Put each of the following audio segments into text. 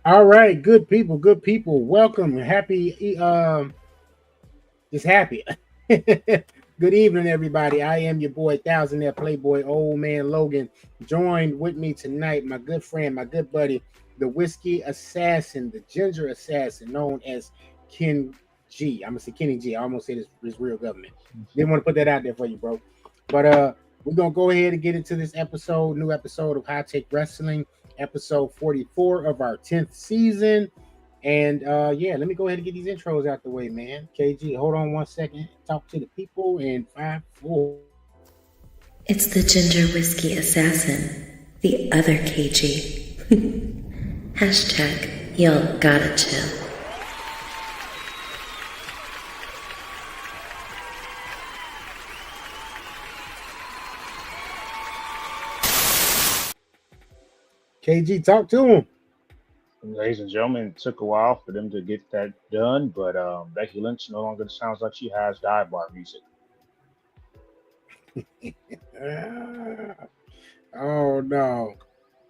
All right, good people, good people. Welcome. Happy just happy. Good evening, everybody. I am your boy Thousandaire Playboy, Old Man Logan. Joined with me tonight, my good friend, my good buddy, the whiskey assassin, the ginger assassin, known as Ken G. I'm gonna say Kenny G. I almost said his real government. Didn't want to put that out there for you, bro. But we're gonna go ahead and get into this episode, new episode of High Take Wrestling, episode 44 of our 10th season. And yeah, let me go ahead and get these intros out the way, man. KG, hold on one second. Talk to the people in 5, 4. It's the ginger whiskey assassin, the other KG. Hashtag y'all gotta chill. KG, talk to him. Ladies and gentlemen, it took a while for them to get that done, but Becky Lynch no longer sounds like she has dive bar music. Oh no.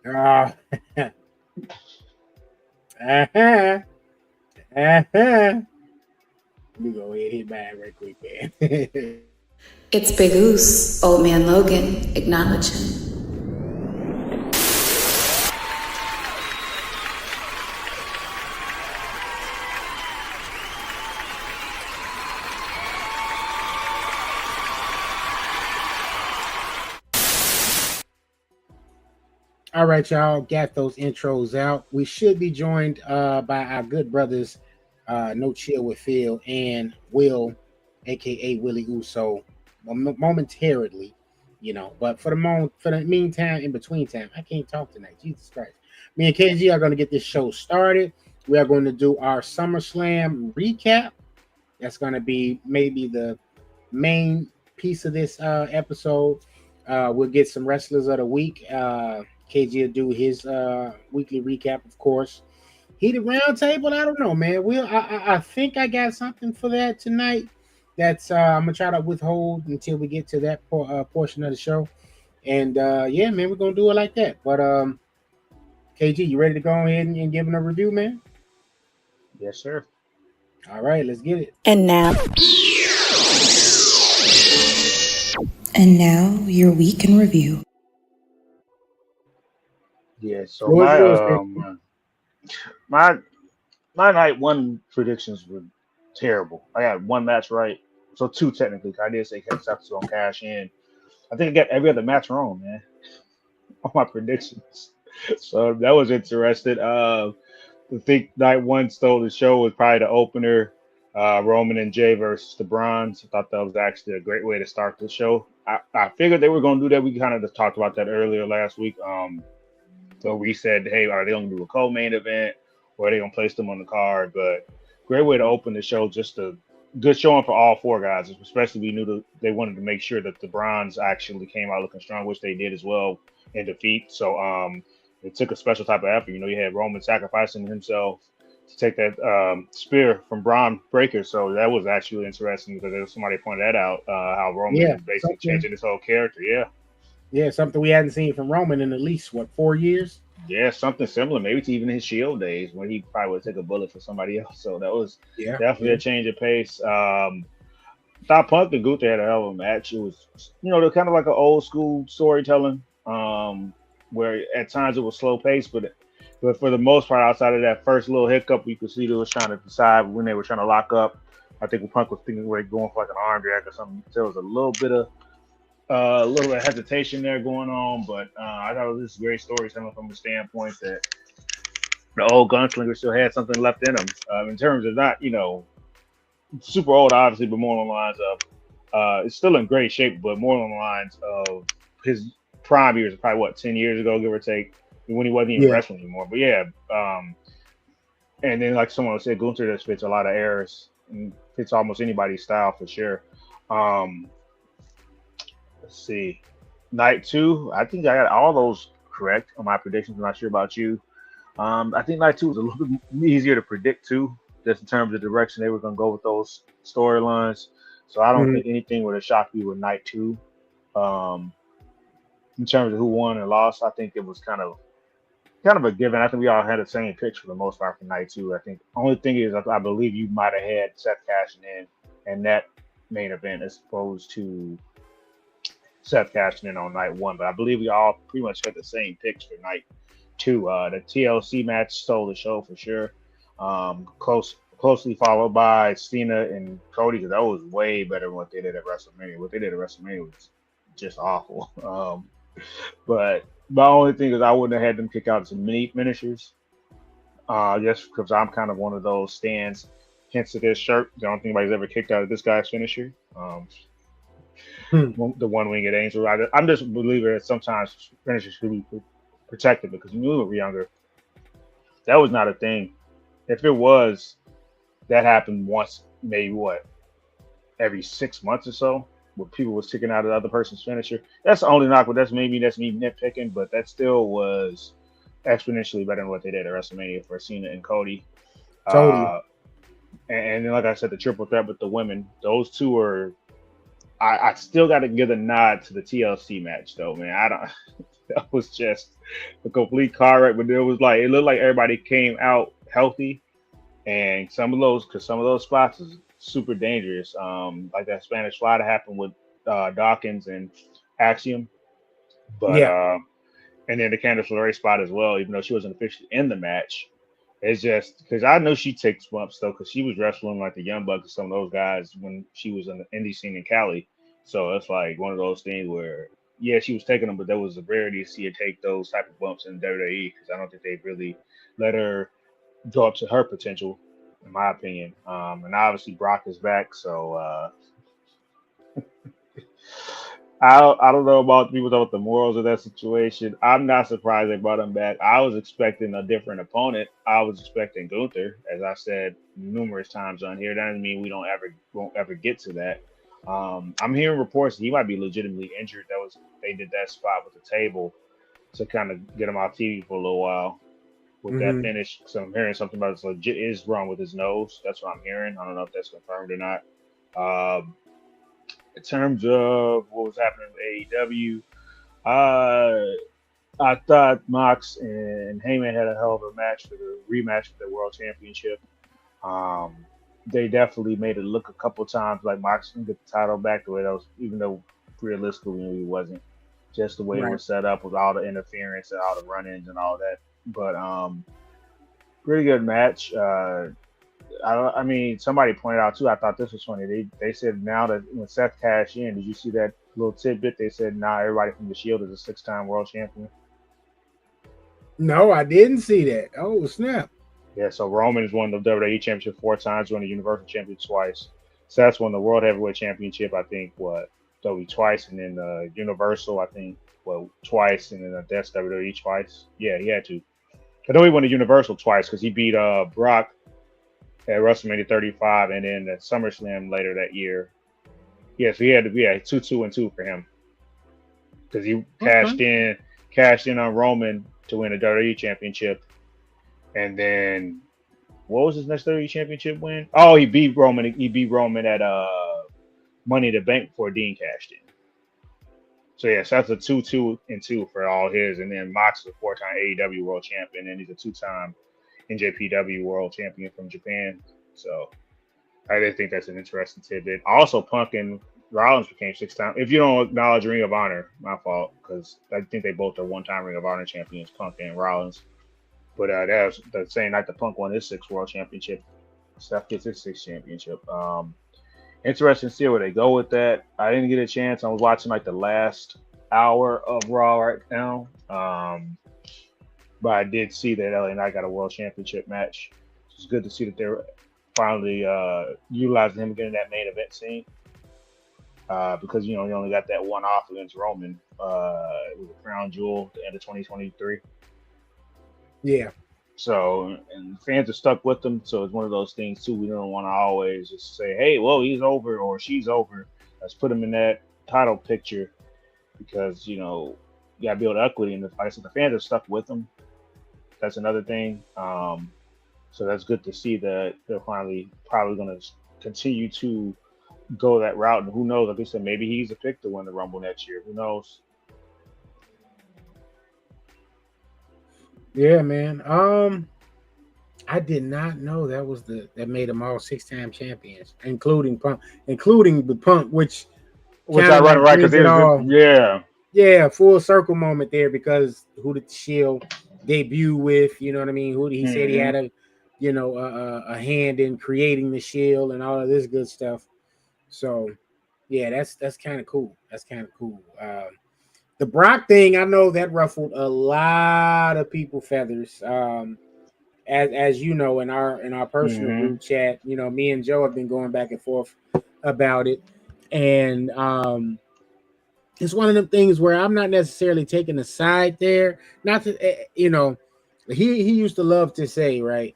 Uh-huh. Uh-huh. Let me go ahead and hit mine right quick, man. It's Big Oos, Old Man Logan, acknowledge him. All right, y'all, got those intros out. We should be joined by our good brothers, No Chill with Phil and Will, aka Willie Uso, momentarily, you know. But for the meantime, in between time, I can't talk tonight. Jesus Christ. Me and KG are going to get this show started. We are going to do our SummerSlam recap. That's going to be maybe the main piece of this episode. We'll get some wrestlers of the week. KG will do his weekly recap, of course. Heated round table, I don't know, man. I think I got something for that tonight. That's I'm gonna try to withhold until we get to that portion of the show. And yeah, man, we're gonna do it like that. But KG, you ready to go ahead and give him a review, man? Yes, sir. All right, let's get it. And now your week in review. Yeah, so What my night one predictions were terrible. I got one match right, so two technically. I did say Kentucky was gonna cash in. I think I got every other match wrong, man, on my predictions. So that was interesting. I think night one stole the show was probably the opener. Roman and Jay versus the Bronze. I thought that was actually a great way to start the show. I figured they were going to do that. We kind of just talked about that earlier last week. So we said, hey, are they going to do a co-main event or are they going to place them on the card? But great way to open the show. Just a good showing for all four guys, especially we knew that they wanted to make sure that the Bronze actually came out looking strong, which they did as well in defeat. So it took a special type of effort. You know, you had Roman sacrificing himself to take that spear from Braun Breaker. So that was actually interesting because somebody pointed that out, how Roman was basically changing his whole character. Yeah, something we hadn't seen from Roman in at least, 4 years? Yeah, something similar, maybe to even his Shield days when he probably would take a bullet for somebody else. So that was definitely a change of pace. Thought Punk and Gunther had a hell of a match. It was, you know, they're kind of like an old school storytelling, where at times it was slow paced, but for the most part, outside of that first little hiccup, you could see they was trying to decide when they were trying to lock up. I think Punk was thinking where going for like an arm drag or something. There was a little bit of hesitation there going on, but I thought it was just great storytelling from the standpoint that the old gunslinger still had something left in him. In terms of not, you know, super old, obviously, but more on the lines of it's still in great shape, but more on the lines of his prime years, probably what 10 years ago, give or take, when he wasn't even Yeah. wrestling anymore. But yeah, and then like someone said, Gunther just fits a lot of errors and fits almost anybody's style for sure. Um, let's see, night 2, I think I got all those correct on my predictions. I'm not sure about you. I think night 2 was a little bit easier to predict too, just in terms of the direction they were going to go with those storylines. So I don't Mhm. think anything would have shocked me with night 2. Um, in terms of who won and lost, I think it was kind of a given. I think we all had the same pitch for the most part for night 2. I think only thing is I believe you might have had Seth cashing in and that main event as opposed to Seth cashing in on night 1. But I believe we all pretty much had the same picks for night 2. The TLC match stole the show for sure. Closely followed by Cena and Cody, because that was way better than what they did at WrestleMania. What they did at WrestleMania was just awful. But my only thing is I wouldn't have had them kick out some mini finishers. Just because I'm kind of one of those stands. Hence to this shirt, the only thing anybody's ever kicked out of this guy's finisher. Hmm. The one winged angel. I'm just a believer that sometimes finishers should be protected because when we were younger, that was not a thing. If it was, that happened once, maybe what, every 6 months or so, where people was kicking out of the other person's finisher. That's the only knock, but that's me nitpicking, but that still was exponentially better than what they did at WrestleMania for Cena and Cody. Totally. And then, like I said, the triple threat with the women, those two are. I still got to give a nod to the TLC match, though, man. I don't. That was just a complete car wreck, but it looked like everybody came out healthy, and some of those spots is super dangerous. Like that Spanish Fly that happened with Dawkins and Axiom, but Yeah. and then the Candice LeRae spot as well, even though she wasn't officially in the match. It's just because I know she takes bumps though, because she was wrestling like the Young Bucks and some of those guys when she was in the indie scene in Cali. So it's like one of those things where, yeah, she was taking them, but there was a rarity to see her take those type of bumps in WWE because I don't think they really let her go up to her potential, in my opinion. And obviously Brock is back, so I don't know about people about the morals of that situation. I'm not surprised they brought him back. I was expecting a different opponent. I was expecting Gunther, as I said numerous times on here. That doesn't mean won't ever get to that. I'm hearing reports that he might be legitimately injured. They did that spot with the table to kind of get him off TV for a little while with that Mhm. finish. So I'm hearing something about it's legit is wrong with his nose. That's what I'm hearing. I don't know if that's confirmed or not. Um, in terms of what was happening with AEW, I thought Mox and Heyman had a hell of a match for the rematch for the World Championship. Um, they definitely made it look a couple times like Mox can get the title back the way that was, even though realistically he wasn't. Just the way it Right. was set up with all the interference and all the run-ins and all that. But pretty good match. I mean, somebody pointed out too. I thought this was funny. They said now that when Seth cashed in, did you see that little tidbit? They said now everybody from the Shield is a 6-time world champion. No, I didn't see that. Oh snap! Yeah, so Roman has won the WWE Championship 4 times, won the Universal Championship twice. Seth's won the World Heavyweight Championship, I think, WWE twice, and then Universal, I think, twice, and then that's WWE twice. Yeah, he had to. I know he won the Universal twice because he beat Brock at WrestleMania 35, and then at SummerSlam later that year. Yeah, so he had to be 2-2-2 for him because he Okay. cashed in on Roman to win the WWE Championship, and then what was his next WWE Championship win? Oh, he beat Roman. He beat Roman at Money in the Bank before Dean cashed in. So yes, that's a 2-2-2 for all his, and then Mox is a 4-time AEW World Champion, and he's a 2-time NJPW World Champion from Japan. So I did think that's an interesting tidbit. Also, Punk and Rollins became 6-time. If you don't acknowledge Ring of Honor, my fault, because I think they both are 1-time Ring of Honor champions, Punk and Rollins. But that was the same night that Punk won his 6th World Championship. Steph gets his 6th championship. Interesting to see where they go with that. I didn't get a chance. I was watching like the last hour of Raw right now. But I did see that LA Knight got a World Championship match. It's good to see that they're finally utilizing him again in that main event scene. because you know he only got that one off against Roman with the crown jewel at the end of 2023. Yeah. So and fans are stuck with him. So it's one of those things too. We don't want to always just say, "Hey, well, he's over or she's over." Let's put him in that title picture because you know you got to build equity. And like I said, the fans are stuck with him. That's another thing. So that's good to see that they're finally probably going to continue to go that route. And who knows? Like I said, maybe he's a pick to win the Rumble next year. Who knows? Yeah, man. I did not know that made them all 6-time champions, including the Punk, which I run right because yeah, full circle moment there because who did the Shield debut with? You know what I mean? Who he said he had a hand in creating the Shield and all of this good stuff. So yeah, that's kind of cool. That's kind of cool. The Brock thing, I know that ruffled a lot of people feathers. As you know, in our personal group chat, you know, me and Joe have been going back and forth about it, and it's one of them things where I'm not necessarily taking a side there. Not to, you know, he used to love to say, right,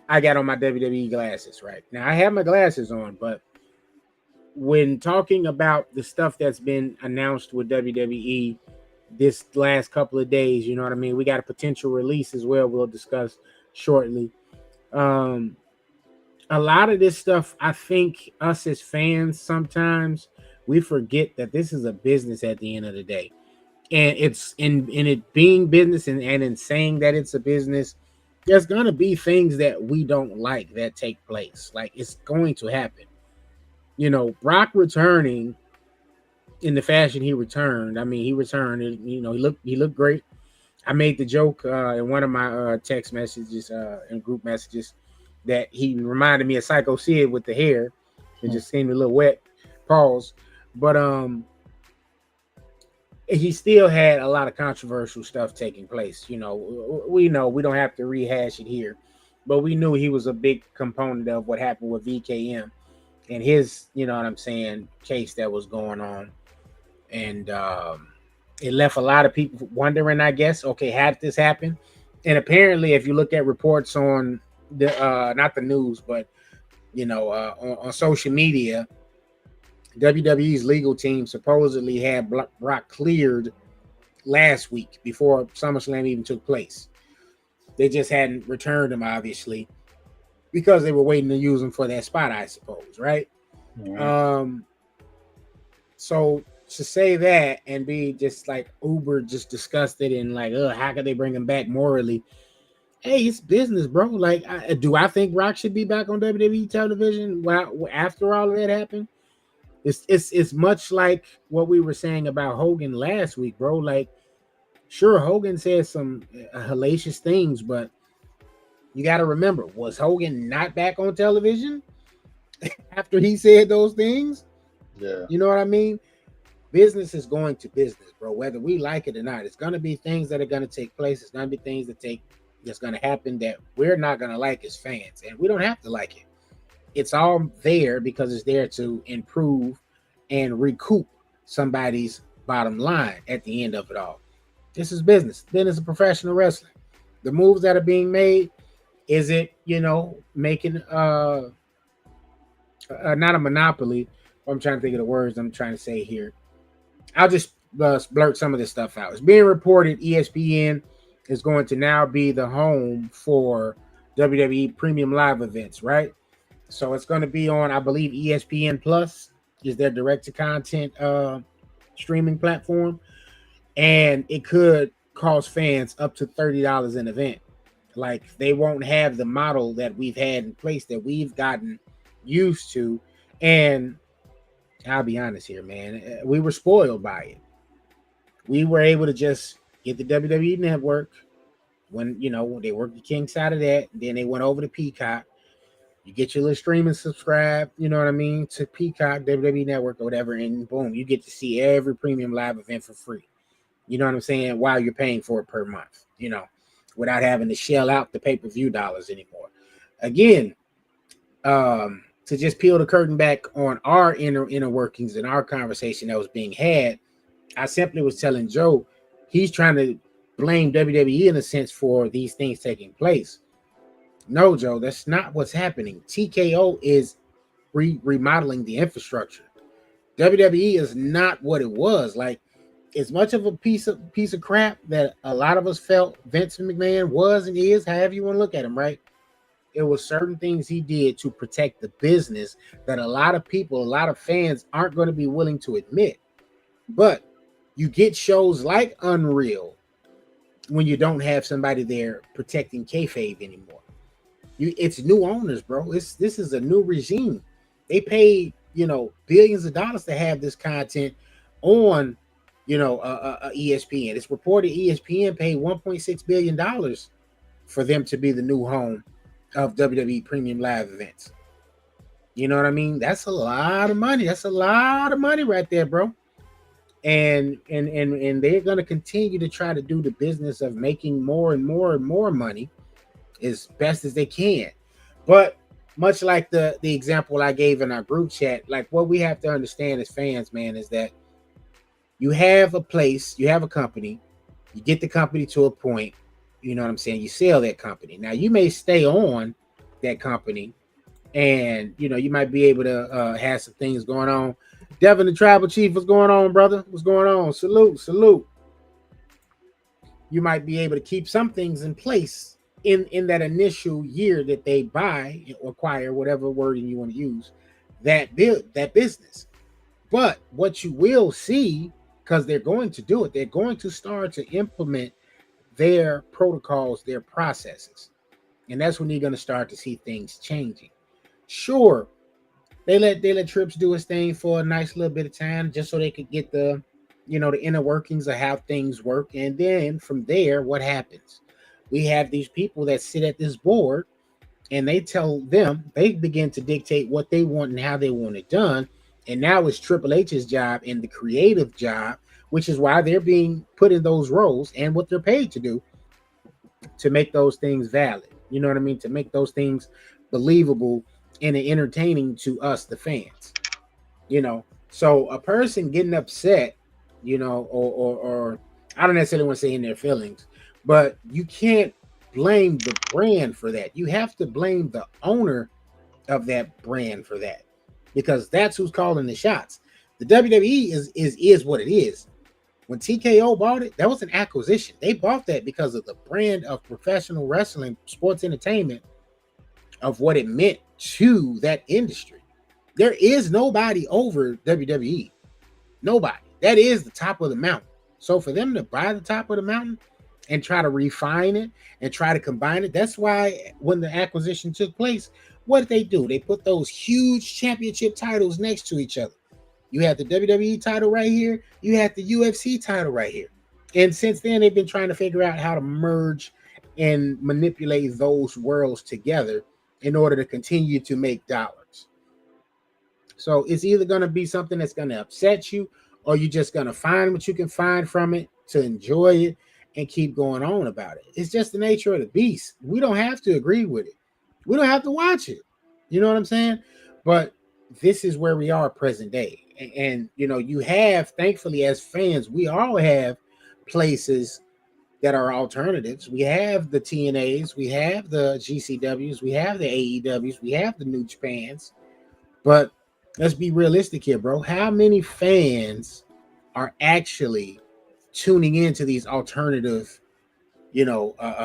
I got on my WWE glasses, right? Now I have my glasses on, but when talking about the stuff that's been announced with WWE this last couple of days, you know what I mean? We got a potential release as well. We'll discuss shortly. A lot of this stuff, I think us as fans, sometimes we forget that this is a business at the end of the day. And it's in it being business and in saying that it's a business, there's gonna be things that we don't like that take place. Like it's going to happen. You know, Brock returning in the fashion he returned. I mean, he returned. You know, he looked great. I made the joke in one of my text messages and group messages that he reminded me of Psycho Sid with the hair. It just seemed a little wet. Pause. But he still had a lot of controversial stuff taking place. You know we don't have to rehash it here, but we knew he was a big component of what happened with VKM and his, you know what I'm saying, case that was going on. And it left a lot of people wondering, I guess, okay, had this happened? And apparently, if you look at reports on the not the news, but you know, on social media, WWE's legal team supposedly had Brock cleared last week before SummerSlam even took place. They just hadn't returned him, obviously, because they were waiting to use him for that spot, I suppose, right? Mm-hmm. So to say that and be just like uber just disgusted and like, how could they bring him back morally? Hey, it's business, bro. Like, do I think Brock should be back on WWE television after all of that happened? It's much like what we were saying about Hogan last week, bro. Like, sure, Hogan said some hellacious things, but you got to remember, was Hogan not back on television after he said those things? Yeah. You know what I mean? Business is going to business, bro. Whether we like it or not, it's going to be things that are going to take place. It's going to be things that's going to happen that we're not going to like as fans, and we don't have to like it. It's all there because it's there to improve and recoup somebody's bottom line at the end of it all. This is business. Then it's a professional wrestling. The moves that are being made, is it, you know, making not a monopoly? I'm trying to think of the words I'm trying to say here. I'll just blurt some of this stuff out. It's being reported ESPN is going to now be the home for WWE premium live events, right? So it's going to be on, I believe, ESPN Plus is their direct-to-content streaming platform. And it could cost fans up to $30 an event. Like, they won't have the model that we've had in place that we've gotten used to. And I'll be honest here, man. We were spoiled by it. We were able to just get the WWE Network when they worked the king side of that. Then they went over to Peacock. You get your little streaming subscribe, you know what I mean, to Peacock, WWE Network, or whatever, and boom, you get to see every premium live event for free. You know what I'm saying? While you're paying for it per month, without having to shell out the pay-per-view dollars anymore. Again, to just peel the curtain back on our inner workings and our conversation that was being had, I simply was telling Joe he's trying to blame WWE in a sense for these things taking place. No, Joe, that's not what's happening. TKO is remodeling the infrastructure. WWE is not what it was. Like, as much of a piece of crap that a lot of us felt Vince McMahon was and is, however you want to look at him, right? It was certain things he did to protect the business that a lot of people, a lot of fans aren't going to be willing to admit. But you get shows like Unreal when you don't have somebody there protecting kayfabe anymore. It's new owners, bro. This is a new regime. They paid, billions of dollars to have this content on, ESPN. It's reported ESPN paid $1.6 billion for them to be the new home of WWE Premium Live events. You know what I mean? That's a lot of money. That's a lot of money right there, bro. And they're going to continue to try to do the business of making more and more and more money as best as they can. But much like the example I gave in our group chat, like what we have to understand as fans, man, is that you have a place, you have a company, you get the company to a point, you know what I'm saying? You sell that company. Now you may stay on that company and, you might be able to have some things going on. Devin, the tribal chief, what's going on, brother? What's going on? Salute. You might be able to keep some things in place in that initial year that they buy or acquire, whatever wording you want to use, that business. But what you will see, because they're going to do it, they're going to start to implement their protocols, their processes. And that's when you're going to start to see things changing. Sure, they let Trips do his thing for a nice little bit of time just so they could get the inner workings of how things work. And then from there, what happens? We have these people that sit at this board and they begin to dictate what they want and how they want it done. And now it's Triple H's job and the creative job, which is why they're being put in those roles and what they're paid to do to make those things valid. You know what I mean? To make those things believable and entertaining to us, the fans. So a person getting upset, or I don't necessarily want to say in their feelings, but you can't blame the brand for that. You have to blame the owner of that brand for that, because that's who's calling the shots. The WWE is what it is. When TKO bought it, that was an acquisition. They bought that because of the brand of professional wrestling, sports entertainment, of what it meant to that industry. There is nobody over WWE. Nobody. That is the top of the mountain. So for them to buy the top of the mountain and try to refine it and try to combine it, that's why when the acquisition took place, what did they do? They put those huge championship titles next to each other. You have the WWE title right here. You have the UFC title right here. And since then, they've been trying to figure out how to merge and manipulate those worlds together in order to continue to make dollars. So it's either going to be something that's going to upset you, or you're just going to find what you can find from it to enjoy it and keep going on about it. It's just the nature of the beast. We don't have to agree with it. We don't have to watch it. You know what I'm saying? But this is where we are present day. And you have, thankfully, as fans, we all have places that are alternatives. We have the TNAs, we have the GCWs, we have the AEWs, we have the New Japans. But let's be realistic here, bro. How many fans are actually tuning into these alternative,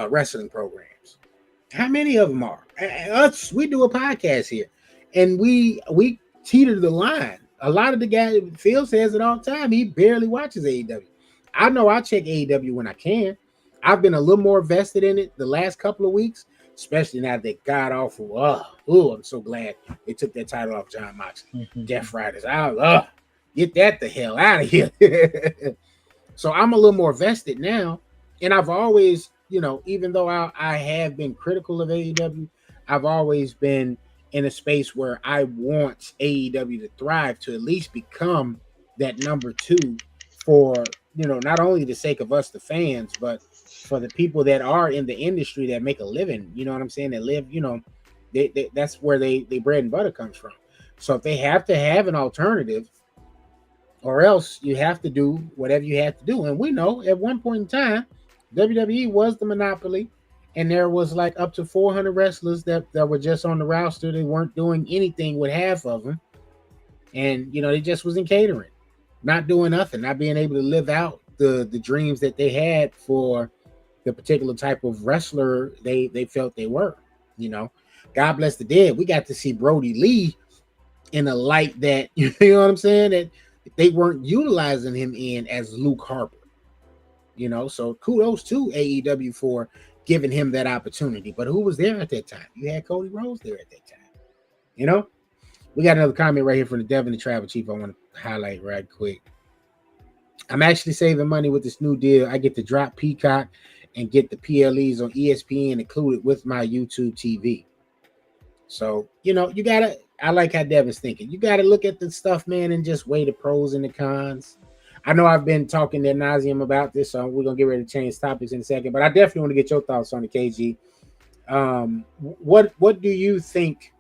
wrestling programs? How many of them are? We do a podcast here, and we teeter the line. A lot of the guys, Phil says it all the time, he barely watches AEW. I know I check AEW when I can. I've been a little more vested in it the last couple of weeks, especially now that god awful. I'm so glad they took that title off John Moxley. Death Riders. Get that the hell out of here. So I'm a little more vested now. And I've always, even though I have been critical of AEW, I've always been in a space where I want AEW to thrive, to at least become that number two for, not only the sake of us, the fans, but for the people that are in the industry that make a living, you know what I'm saying? That live, That's where they bread and butter comes from. So if they have to have an alternative, or else you have to do whatever you have to do. And we know at one point in time, WWE was the monopoly, and there was like up to 400 wrestlers that were just on the roster. They weren't doing anything with half of them, and they just wasn't catering, not doing nothing, not being able to live out the dreams that they had for the particular type of wrestler they felt they were. God bless the dead. We got to see Brody Lee in a light that you know what I'm saying, that they weren't utilizing him in as Luke Harper. So kudos to AEW for giving him that opportunity. But who was there at that time? You had Cody Rhodes there at that time. We got another comment right here from the Devin the Travel Chief I want to highlight right quick. I'm actually saving money with this new deal. I get to drop Peacock and get the PLEs on ESPN included with my YouTube TV. So, you gotta, I like how Devin's thinking. You gotta look at the stuff, man, and just weigh the pros and the cons. I know I've been talking ad nauseum about this, so we're gonna get ready to change topics in a second, but I definitely want to get your thoughts on the KG. What do you think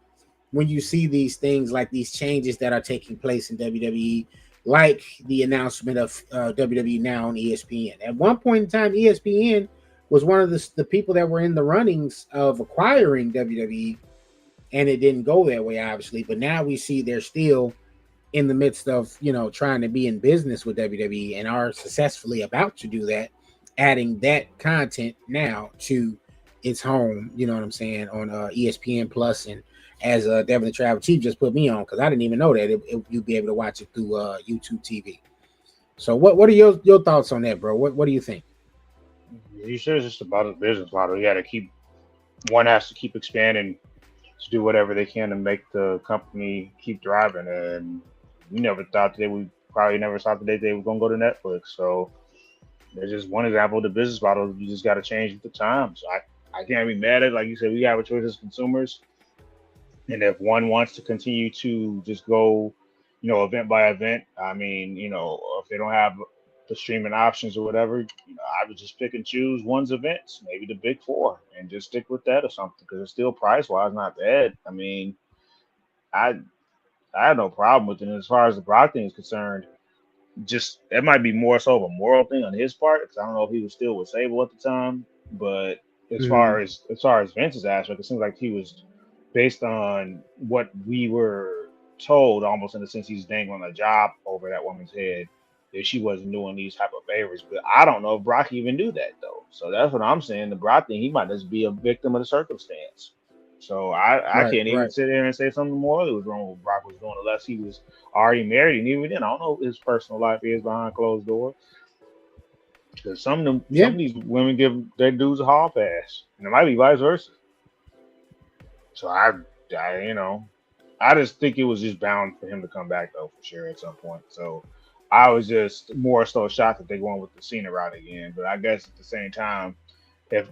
when you see these things, like these changes that are taking place in WWE, like the announcement of WWE Now on ESPN? At one point in time, ESPN was one of the people that were in the runnings of acquiring WWE, and it didn't go that way, obviously. But now we see they're still in the midst of, trying to be in business with WWE and are successfully about to do that, adding that content now to its home, you know what I'm saying, on ESPN Plus, and as Devin the Travel Chief just put me on, because I didn't even know that you'd be able to watch it through YouTube TV. So what are your thoughts on that, bro? What do you think? You said it's just about a business model. You got to one has to keep expanding to do whatever they can to make the company keep driving. And we never thought that probably never thought that they were going to go to Netflix. So there's just one example of the business model. You just got to change with the times. I can't be mad at it. Like you said, we have a choice as consumers. And if one wants to continue to just go, event by event, I mean, if they don't have the streaming options or whatever, I would just pick and choose one's events, maybe the big four, and just stick with that or something, because it's still price wise not bad. I mean, I had no problem with it. And as far as the Brock thing is concerned, just it might be more so of a moral thing on his part, because I don't know if he was still with Sable at the time. But as far as Vince's aspect, it seems like he was, based on what we were told, almost in a sense he's dangling a job over that woman's head, if she wasn't doing these type of favors. But I don't know if Brock even do that though. So that's what I'm saying. The Brock thing, he might just be a victim of the circumstance. So I can't even sit there and say something morally was wrong with Brock was doing, unless he was already married. And even then, I don't know what his personal life is behind closed doors. Because some of these women give their dudes a hall pass, and it might be vice versa. So I just think it was just bound for him to come back though, for sure, at some point. So I was just more so shocked that they went with the Cena route again. But I guess at the same time, if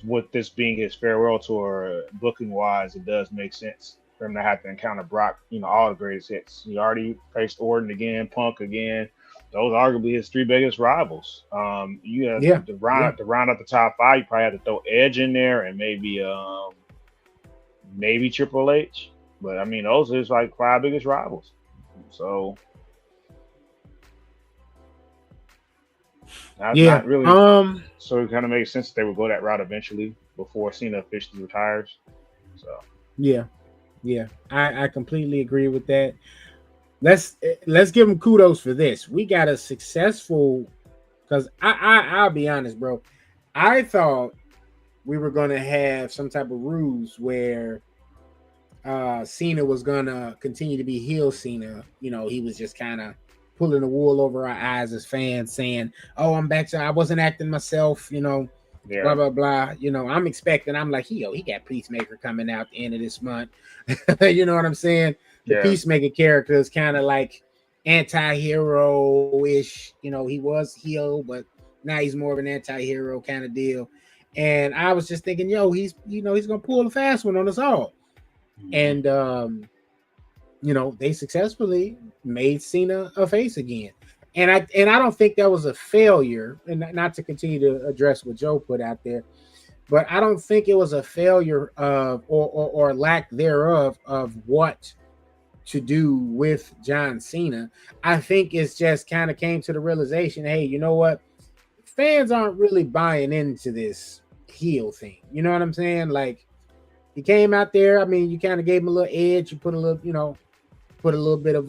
with this being his farewell tour, booking wise, it does make sense for him to have to encounter Brock, all the greatest hits. He already faced Orton again, Punk again. Those are arguably his three biggest rivals. To round out the top five, you probably have to throw Edge in there and maybe Triple H. But I mean, those are his like five biggest rivals. So not really. So it kind of makes sense that they would go that route eventually before Cena officially retires. So yeah, I completely agree with that. Let's give him kudos for this. We got a successful, because I'll be honest, bro. I thought we were gonna have some type of ruse where Cena was gonna continue to be heel Cena. He was just kind of pulling the wool over our eyes as fans, saying, "Oh, I'm back to I wasn't acting myself," blah blah blah. I'm like, he got Peacemaker coming out the end of this month. You know what I'm saying? The Peacemaker character is kind of like anti-hero-ish. He was heel, but now he's more of an anti-hero kind of deal. And I was just thinking, he's gonna pull a fast one on us all. And they successfully made Cena a face again. And I don't think that was a failure. And not to continue to address what Joe put out there, but I don't think it was a failure of or lack thereof of what to do with John Cena. I think it's just kind of came to the realization, hey, you know what? Fans aren't really buying into this heel thing. You know what I'm saying? Like he came out there. I mean, you kind of gave him a little edge. You put a little, put a little bit of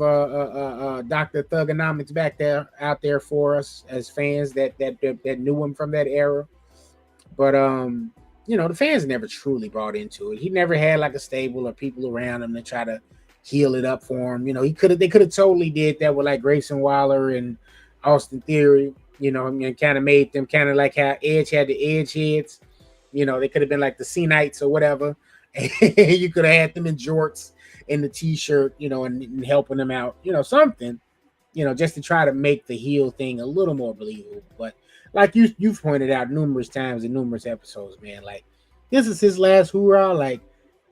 Dr. Thugonomics back there out there for us as fans that knew him from that era. But the fans never truly bought into it. He never had like a stable or people around him to try to heal it up for him. They could have totally did that with like Grayson Waller and Austin Theory, and kind of made them kind of like how Edge had the Edge heads. They could have been like the C-Knights or whatever. You could have had them in jorts and the t-shirt, and helping them out, something, just to try to make the heel thing a little more believable. But like you've pointed out numerous times in numerous episodes, man, like this is his last hoorah. Like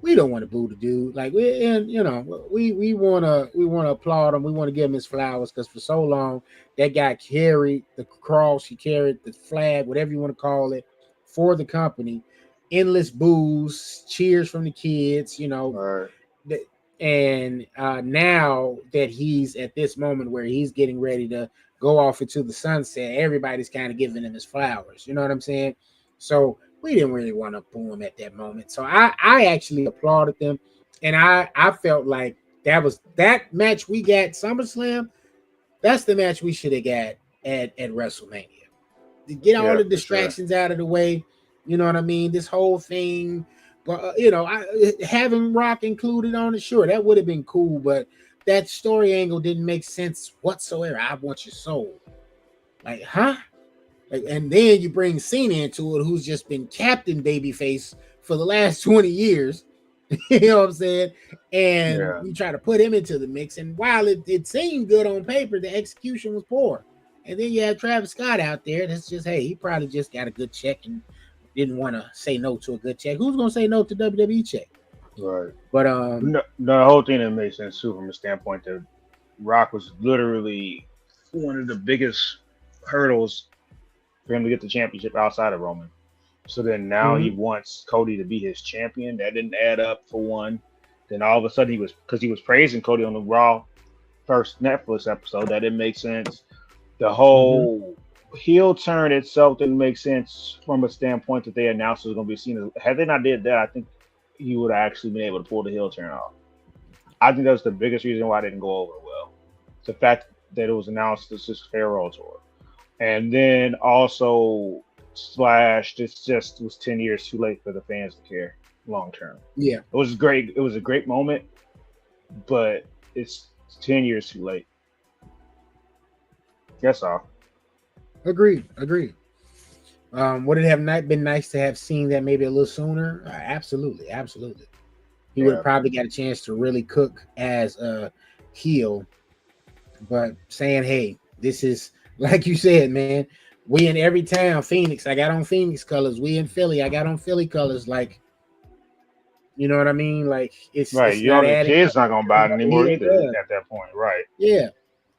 we don't want to boo the dude. Like we want to applaud him. We want to give him his flowers because for so long that guy carried the cross, he carried the flag, whatever you want to call it, for the company. Endless boos, cheers from the kids, Right. And now that he's at this moment where he's getting ready to go off into the sunset, everybody's kind of giving him his flowers. You know what I'm saying? So we didn't really want to boo him at that moment. So I actually applauded them, and I felt like that match we got SummerSlam. That's the match we should have got at WrestleMania. To get all the distractions out of the way. You know what I mean? This whole thing. But having Rock included on it, sure, that would have been cool. But that story angle didn't make sense whatsoever. I want your soul, like, huh? And then you bring Cena into it, who's just been Captain Babyface for the last 20 years. You know what I'm saying? And you try to put him into the mix. And while it seemed good on paper, the execution was poor. And then you have Travis Scott out there. That's just, hey, he probably just got a good check and didn't want to say no to a good check. Who's gonna say no to WWE check? Right. But the whole thing that makes sense too from the standpoint that Rock was literally one of the biggest hurdles for him to get the championship outside of Roman. So then now he wants Cody to be his champion. That didn't add up for one. Then all of a sudden he was praising Cody on the Raw first Netflix episode. That didn't make sense. The whole heel turn itself didn't make sense from a standpoint that they announced it was going to be seen as. Had they not did that, I think he would have actually been able to pull the heel turn off. I think that's the biggest reason why it didn't go over well. The fact that it was announced this is Pharaoh tour, and then also this just was 10 years too late for the fans to care long term. Yeah, it was great. It was a great moment, but it's 10 years too late. That's all. Agreed. Would it have been nice to have seen that maybe a little sooner? Absolutely. He would have probably got a chance to really cook as a heel. But saying, hey, this is, like you said, man, we in every town. Phoenix, I got on Phoenix colors. We in Philly, I got on Philly colors. Like, you know what I mean? Like, it's right. It's the kids not gonna buy it anymore either at that point, right? Yeah.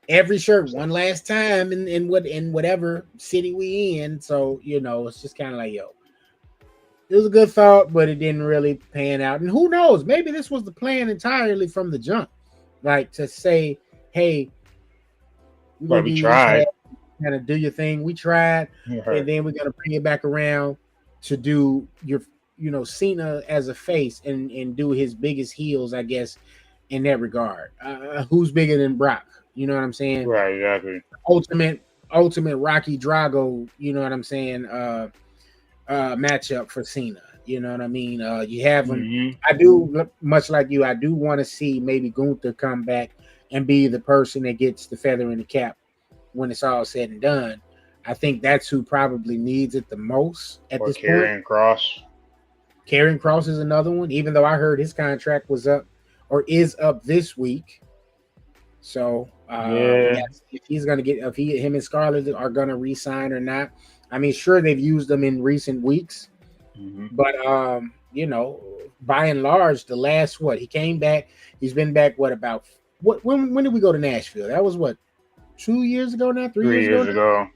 Every shirt one last time in whatever city we in. So, it's just kind of like, yo, it was a good thought, but it didn't really pan out. And who knows? Maybe this was the plan entirely from the jump. Like to say, hey, we tried. Kind of do your thing. We tried, and then we're gonna bring it back around to do your, Cena as a face and do his biggest heels, I guess, in that regard. Who's bigger than Brock? You know what I'm saying? Right, exactly. Ultimate Rocky Drago, you know what I'm saying? Matchup for Cena. You know what I mean? You have him. I do, much like you, I do want to see maybe Gunther come back and be the person that gets the feather in the cap when it's all said and done. I think that's who probably needs it the most at this point. Karrion Kross. Karrion Kross is another one, even though I heard his contract was up or is up this week. So if he's gonna get, him and Scarlett are gonna re-sign or not. I mean, sure, they've used them in recent weeks, but by and large, the last he came back. He's been back. When did we go to Nashville? That was 2 years ago now, 3 years ago.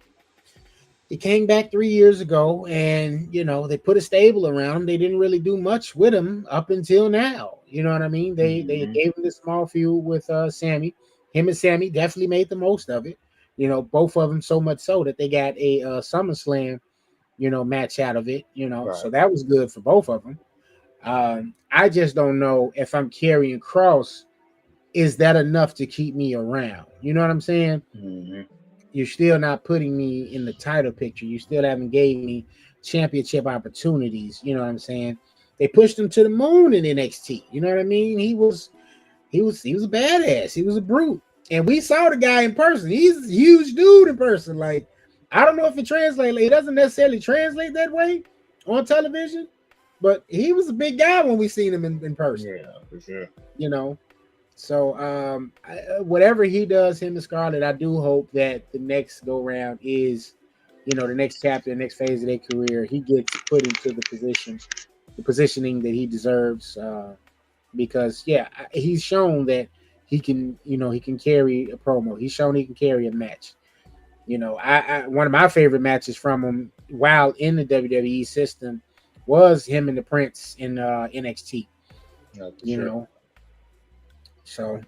He came back 3 years ago, and they put a stable around him. They didn't really do much with him up until now. You know what I mean? They Mhm. gave him this small feud with Sammy. Him and Sammy definitely made the most of it. Both of them so much so that they got a SummerSlam match out of it. So Right. that was good for both of them. I just don't know if I'm carrying Cross. Is that enough to keep me around? You know what I'm saying? Mhm. You're still not putting me in the title picture. You still haven't gave me championship opportunities. You know what I'm saying? They pushed him to the moon in NXT. You know what I mean? He was a badass. He was a brute. And we saw the guy in person. He's a huge dude in person. Like, I don't know if it translates. It doesn't necessarily translate that way on television, but he was a big guy when we seen him in person. Yeah, for sure. You know, so whatever he does, him and Scarlett, I do hope that the next go round is, the next chapter, the next phase of their career, he gets put into the positioning that he deserves. Because he's shown that he can carry a promo. He's shown he can carry a match. I one of my favorite matches from him while in the WWE system was him and the Prince in NXT. Yeah, for You sure. know, so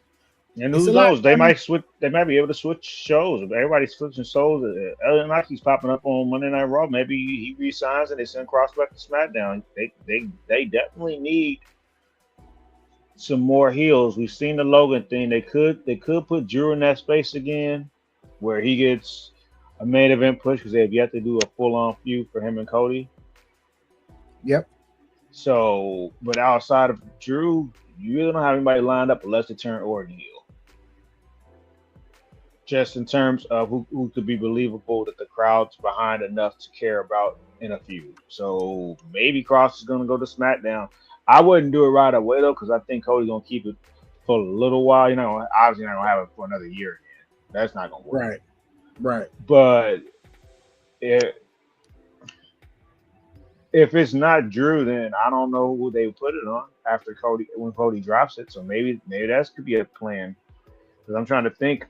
And it's who a lot knows? They coming. might switch. They might be able to switch shows. If everybody's switching shows, LA Knight's popping up on Monday Night Raw. Maybe he resigns and they send Cross back to SmackDown. They definitely need some more heels. We've seen the Logan thing. They could put Drew in that space again, where he gets a main event push because they've yet to do a full on feud for him and Cody. Yep. So, but outside of Drew, you really don't have anybody lined up unless they turn Orton heel. Just in terms of who could be believable that the crowd's behind enough to care about in a feud. So maybe Cross is going to go to SmackDown. I wouldn't do it right away though, because I think Cody's going to keep it for a little while. Obviously not going to have it for another year again. That's not going to work. Right. Right. But if, if it's not Drew, then I don't know who they would put it on after Cody when Cody drops it. So maybe that could be a plan. Because I'm trying to think.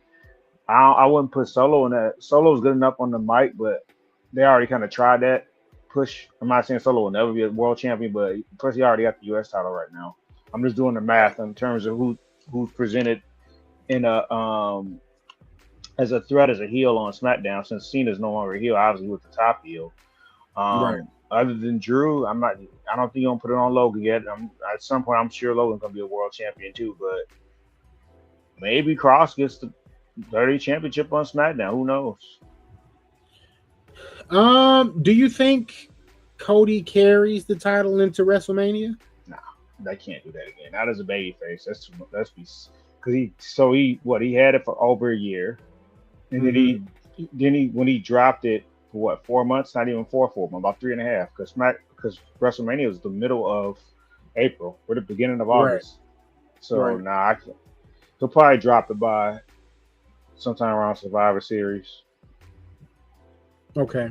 I wouldn't put Solo in that. Solo's good enough on the mic, but they already kind of tried that push. I'm not saying Solo will never be a world champion, but plus he already got the U.S. title right now. I'm just doing the math in terms of who's presented in a as a threat as a heel on SmackDown since Cena's no longer a heel, obviously with the top heel. Right. Other than Drew, I'm not. I don't think you're gonna put it on Logan yet. At some point, I'm sure Logan's gonna be a world champion too, but maybe Cross gets the Dirty Championship on SmackDown. Who knows? Do you think Cody carries the title into WrestleMania? Nah, they can't do that again. Not as a baby face. That's too much. That's because he had it for over a year, and Mm-hmm. then he when he dropped it for 4 months, not even 4 months, about 3.5. Because WrestleMania was the middle of April or the beginning of Right. August. So Right. nah, I can't. He'll probably drop it by sometime around Survivor Series. Okay.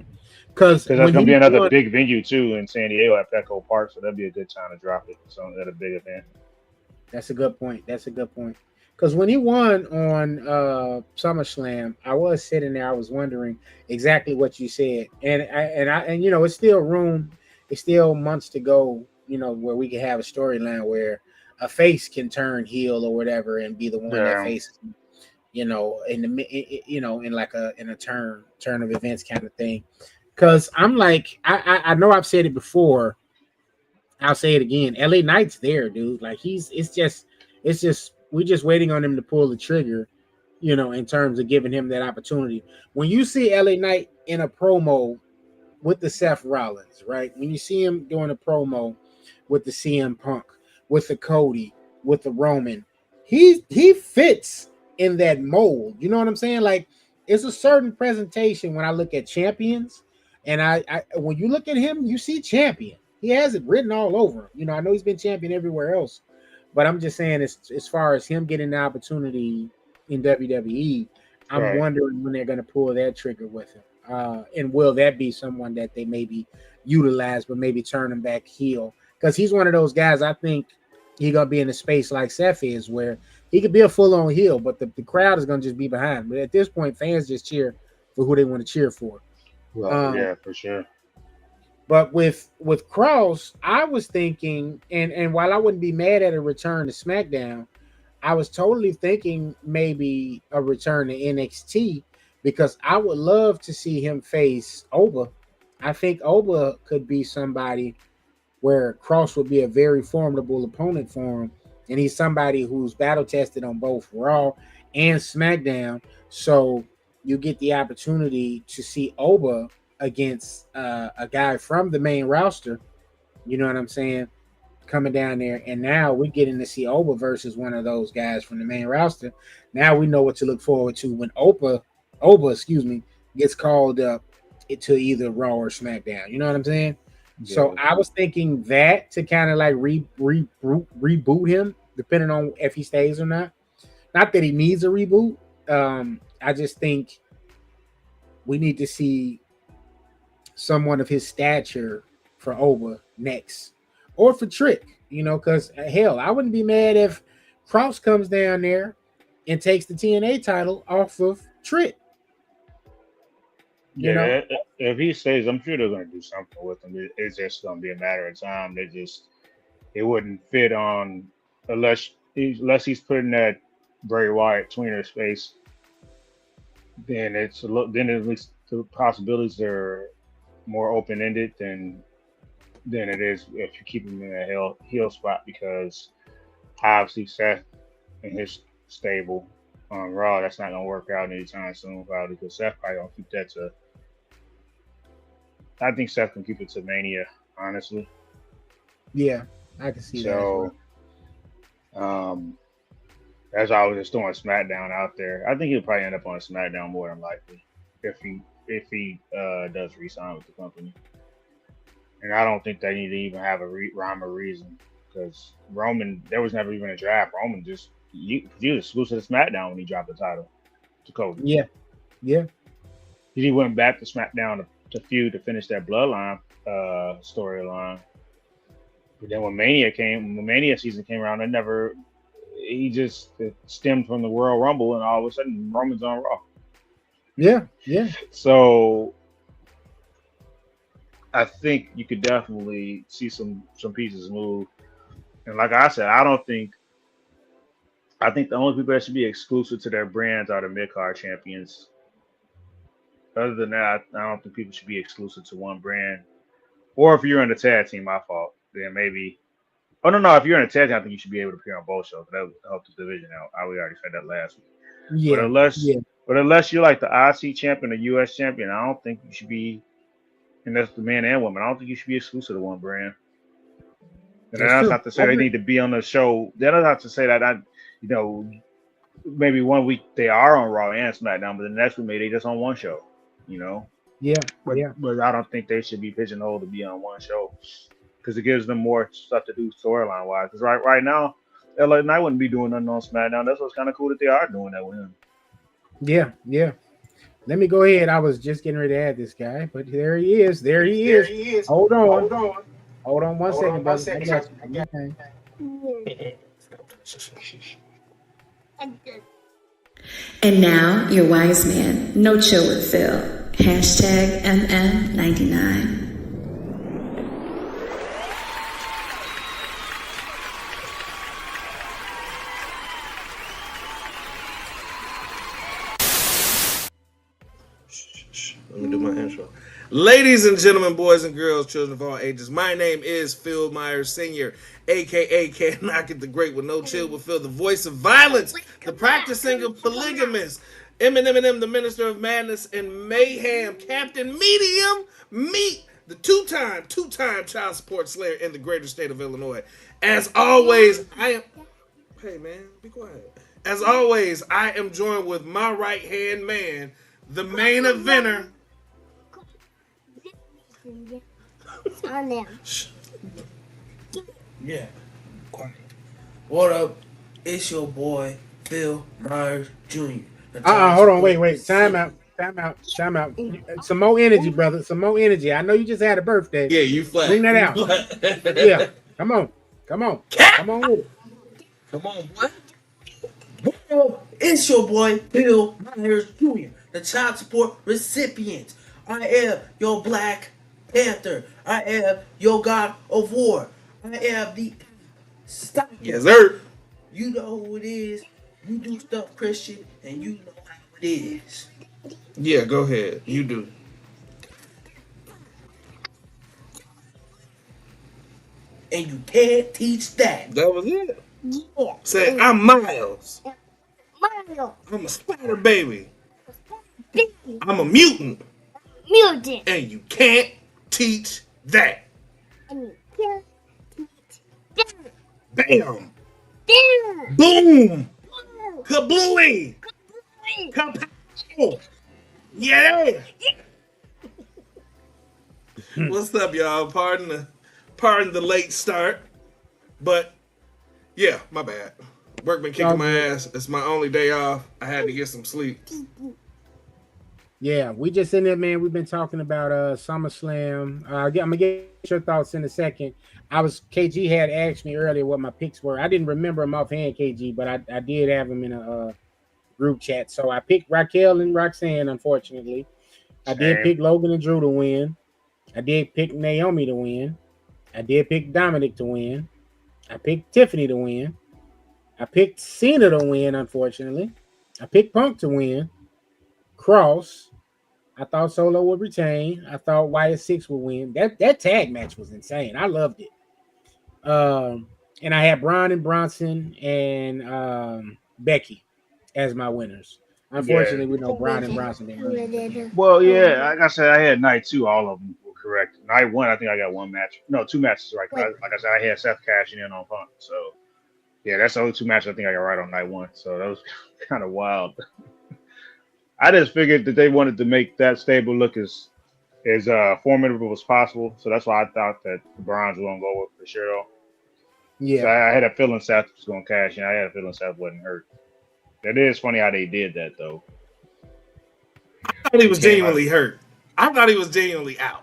Because Because that's when gonna he be another won, big venue too in San Diego at Petco Park, so that'd be a good time to drop it. So at a big event. that's a good point. That's a good point. Because when he won on SummerSlam, I was sitting there. I was wondering exactly what you said, and it's still room. It's still months to go. Where we can have a storyline where a face can turn heel or whatever and be the one that Yeah. faces. In like a turn of events kind of thing. Because I'm like, I know I've said it before. I'll say it again. LA Knight's there, dude. Like it's just we're just waiting on him to pull the trigger, in terms of giving him that opportunity. When you see LA Knight in a promo with the Seth Rollins, right? When you see him doing a promo with the CM Punk, with the Cody, with the Roman, he fits in that mold. You know what I'm saying? Like it's a certain presentation when I look at champions, and I when you look at him, you see champion. He has it written all over him. I know he's been champion everywhere else, but I'm just saying as far as him getting the opportunity in WWE, I'm Right. wondering when they're going to pull that trigger with him. And will that be someone that they maybe utilize, but maybe turn him back heel? Because he's one of those guys. I think he's gonna be in a space like Seth is, where he could be a full-on heel, but the crowd is gonna just be behind. But at this point, fans just cheer for who they want to cheer for. Well, yeah, for sure. But with Cross, I was thinking, and while I wouldn't be mad at a return to SmackDown, I was totally thinking maybe a return to NXT because I would love to see him face Oba. I think Oba could be somebody where Cross would be a very formidable opponent for him, and he's somebody who's battle tested on both Raw and SmackDown. So you get the opportunity to see Oba against a guy from the main roster. You know what I'm saying? Coming down there, and now we're getting to see Oba versus one of those guys from the main roster. Now we know what to look forward to when Oba, gets called up to either Raw or SmackDown. You know what I'm saying? Yeah. So I was thinking that to kind of like reboot him, depending on if he stays or not. Not that he needs a reboot. I just think we need to see someone of his stature for Oba next, or for Trick. You know, because hell, I wouldn't be mad if Cross comes down there and takes the TNA title off of Trick. You know? If he stays, I'm sure they're going to do something with him. It's just going to be a matter of time. It wouldn't fit on unless he's putting that Bray Wyatt tweener space. Then then at least the possibilities are more open ended than it is if you keep him in a heel spot, because obviously Seth and his stable on Raw, that's not going to work out anytime soon, probably, because Seth probably going to keep that to. I think Seth can keep it to Mania, honestly. Yeah, I can see that. So, that's why I was just throwing SmackDown out there. I think he'll probably end up on SmackDown more than likely if he does re-sign with the company. And I don't think they need to even have a rhyme or reason, because Roman, there was never even a draft. Roman he was exclusive to SmackDown when he dropped the title to Cody. Yeah. He went back to SmackDown to feud to finish that Bloodline storyline. But then when Mania season came around, it stemmed from the Royal Rumble, and all of a sudden Roman's on Raw. Yeah. So I think you could definitely see some pieces move. And like I said, I think the only people that should be exclusive to their brands are the mid-card champions. Other than that, I don't think people should be exclusive to one brand. Or if you're in the tag team, my fault, then maybe. Oh, no. If you're in a tag team, I think you should be able to appear on both shows. That would help the division out. We already said that last week. Yeah. But unless you're like the IC champion or US champion, I don't think you should be, and that's the men and women, I don't think you should be exclusive to one brand. And that's not to say they need to be on the show. That's not to say that maybe one week they are on Raw and SmackDown, but the next week maybe they just on one show. Yeah. But I don't think they should be pigeonholed to be on one show, because it gives them more stuff to do storyline wise. Because right now, LA Knight wouldn't be doing nothing on SmackDown. That's what's kind of cool that they are doing that with him. Yeah. Let me go ahead. I was just getting ready to add this guy, but there he is. Hold on one second, brother. I got you. And now, your wise man, No Chill with Phil. #MM99. Let me do my intro. Ladies and gentlemen, boys and girls, children of all ages, my name is Phil Myers Sr., a.k.a. Can't Knock It the Great with No Chill with Phil, the voice of violence, the practicing of polygamist, Eminem, the minister of madness and mayhem, Captain Medium Meat, the two-time child support slayer in the greater state of Illinois. As always, Hey, man, be quiet. As always, I am joined with my right-hand man, the main eventer. On there. Yeah. Quiet. What up? It's your boy, Phil Myers Jr. Hold on. Wait. Time out. Some more energy, brother. Some more energy. I know you just had a birthday. Yeah, you flat. Bring that out. Yeah. Come on. Come on with it. Come on, boy. What up? It's your boy, Phil Myers Jr., the child support recipient I am your Black Panther. I am your God of War. I am the stop. Yes, sir. You know who it is. You do stuff, Christian, and you know how it is. Yeah, go ahead. You do. And you can't teach that. That was it. Yeah. Say, I'm Miles. Mario. I'm a spider baby. Big I'm a mutant. mutant. And you can't teach that. And you can't teach that. Bam. Damn. Boom. Woo. Kablooey. Kapow. Yeah. What's up, y'all? Pardon the late start. But yeah, my bad. Work been kicking my ass. It's my only day off. I had to get some sleep. Yeah, we just in there, man. We've been talking about SummerSlam. I'm gonna get your thoughts in a second. KG had asked me earlier what my picks were. I didn't remember them offhand, KG, but I did have them in a group chat. So I picked Raquel and Roxanne. Unfortunately, I did pick Logan and Drew to win. I did pick Naomi to win. I did pick Dominic to win. I picked Tiffany to win. I picked Cena to win. Unfortunately, I picked Punk to win. Cross. I thought Solo would retain. I thought Wyatt 6 would win. That tag match was insane. I loved it. And I had Braun and Bronson and Becky as my winners. Unfortunately, we know Braun and Bronson didn't win. Well, yeah, like I said, I had night 2. All of them were correct. Night 1, I think I got one match. No, 2 matches right. Like I said, I had Seth cashing in on Punk. So yeah, that's the only 2 matches I think I got right on night 1. So that was kind of wild. I just figured that they wanted to make that stable look as formidable as possible. So that's why I thought that the Browns were going to go with for sure. Though. Yeah. So I had a feeling Seth was going to cash in. I had a feeling Seth wasn't hurt. That is funny how they did that, though. I thought he was genuinely hurt. I thought he was genuinely out.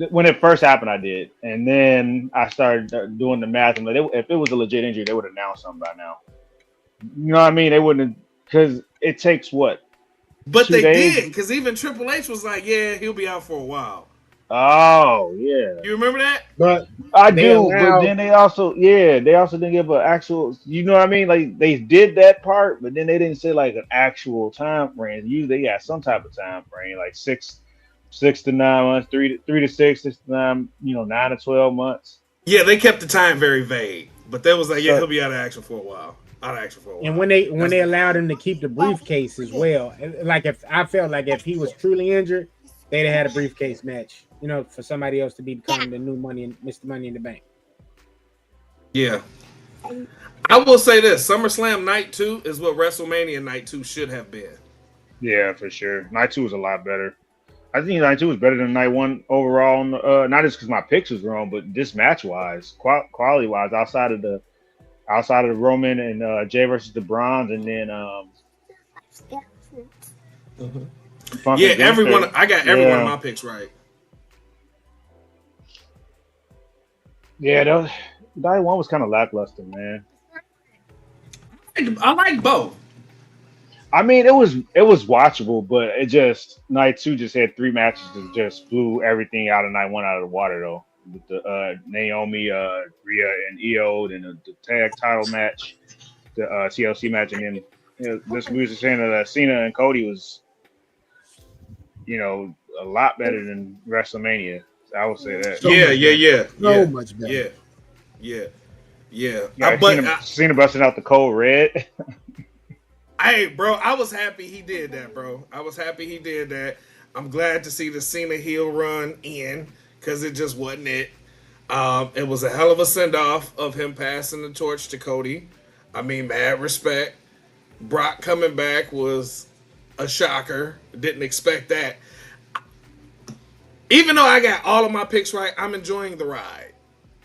When it first happened, I did. And then I started doing the math. And if it was a legit injury, they would have announced something by now. You know what I mean? They wouldn't have. Because it takes what? But 2 they days? did, because even Triple H was like, yeah, he'll be out for a while. Oh, yeah. You remember that? But I do, but then they also didn't give an actual, you know what I mean? Like, they did that part, but then they didn't say, like, an actual time frame. Usually they got some type of time frame, like 6 to 9 months, 3 to 6 to 9, 9 to 12 months. Yeah, they kept the time very vague. But they was like, yeah, he'll be out of action for a while. And when they allowed him to keep the briefcase as well, like if he was truly injured, they'd have had a briefcase match, for somebody else to become the new Mr. Money in the Bank. Yeah, I will say this: SummerSlam Night 2 is what WrestleMania Night 2 should have been. Yeah, for sure. Night 2 was a lot better. I think Night 2 was better than Night 1 overall. Not just because my picks was wrong, but just match wise, quality wise, outside of the Roman and Jay versus the Bronze, and then yeah, everyone. I got every one of my picks right. Yeah, that Night 1 was kind of lackluster, man. I like both. I mean, it was watchable, but it just Night 2 just had 3 matches that just blew everything out of Night 1 out of the water, though. With the Naomi, Rhea, and Io, and the tag title match, the TLC match, and then this we were saying that Cena and Cody was, a lot better than WrestleMania. So I would say that. So much better. Yeah. Cena busting out the cold red. Hey, bro, I was happy he did that, bro. I'm glad to see the Cena heel run in. Because it just wasn't it. It was a hell of a send-off of him passing the torch to Cody. I mean, mad respect. Brock coming back was a shocker. Didn't expect that. Even though I got all of my picks right, I'm enjoying the ride.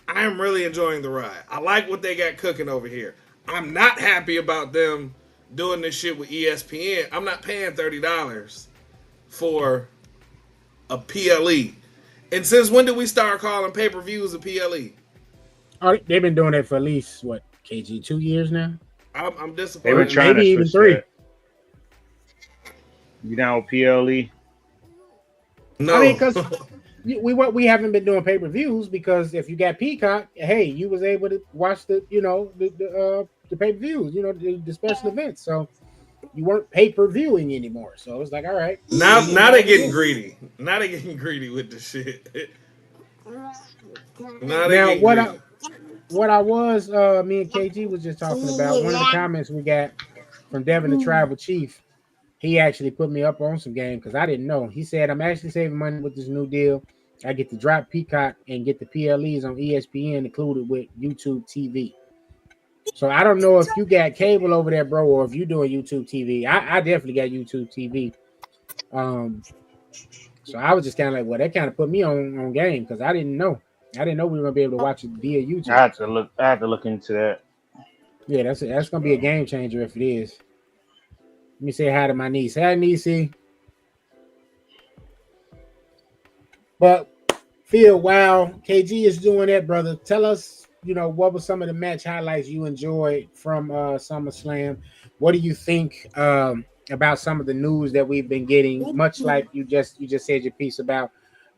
I am really enjoying the ride. I like what they got cooking over here. I'm not happy about them doing this shit with ESPN. I'm not paying $30 for a PLE. And since when did we start calling pay-per-views a PLE? Oh, they've been doing it for at least, KG, 2 years now? I'm disappointed. They were trying maybe to even 3. You down with PLE? No. I mean, because we haven't been doing pay-per-views because if you got Peacock, hey, you was able to watch the the pay-per-views, the special events. So you weren't pay-per-viewing anymore. So it was like, all right, now we now they involved getting in. greedy. Now they getting greedy with the shit. Now they Now getting greedy. what I was me and KG was just talking about, one of the comments we got from Devin the Tribal Chief, he actually put me up on some game because I didn't know. He said, I'm actually saving money with this new deal. I get to drop Peacock and get the PLEs on ESPN included with YouTube TV. So I don't know if you got cable over there, bro, or if you doing YouTube TV. I definitely got YouTube TV. So I was just kind of like, well, that kind of put me on game because I didn't know. I didn't know we were gonna be able to watch it via YouTube. I had to look into that. Yeah, that's gonna be a game changer if it is. Let me say hi to my niece. Hi, niecey. But Phil, wow, KG is doing that, brother. Tell us, what were some of the match highlights you enjoyed from SummerSlam? What do you think about some of the news that we've been getting? Much like you just said your piece about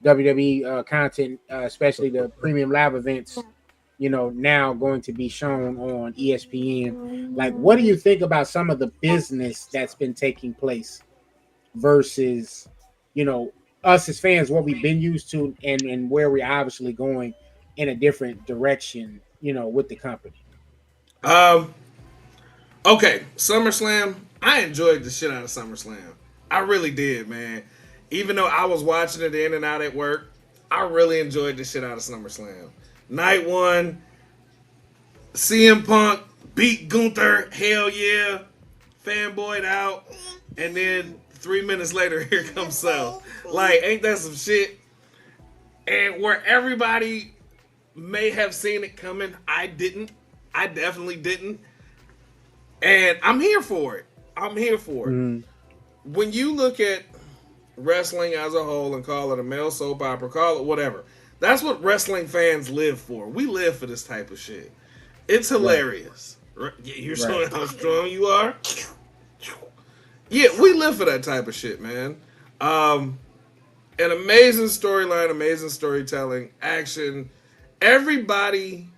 WWE content, especially the premium live events. Now going to be shown on ESPN. Like, what do you think about some of the business that's been taking place versus, us as fans, what we've been used to and where we're obviously going in a different direction, with the company? Okay, SummerSlam. I enjoyed the shit out of SummerSlam. I really did, man. Even though I was watching it in and out at work, I really enjoyed the shit out of SummerSlam. Night one, CM Punk beat Gunther, hell yeah, fanboyed out, and then 3 minutes later, here comes Seth. Like, ain't that some shit? And where everybody may have seen it coming, I didn't. I definitely didn't. And I'm here for it. I'm here for it. Mm-hmm. When you look at wrestling as a whole and call it a male soap opera, call it whatever, that's what wrestling fans live for. We live for this type of shit. It's hilarious. Right. You're showing how strong you are? Yeah, we live for that type of shit, man. An amazing storyline, amazing storytelling, action. Everybody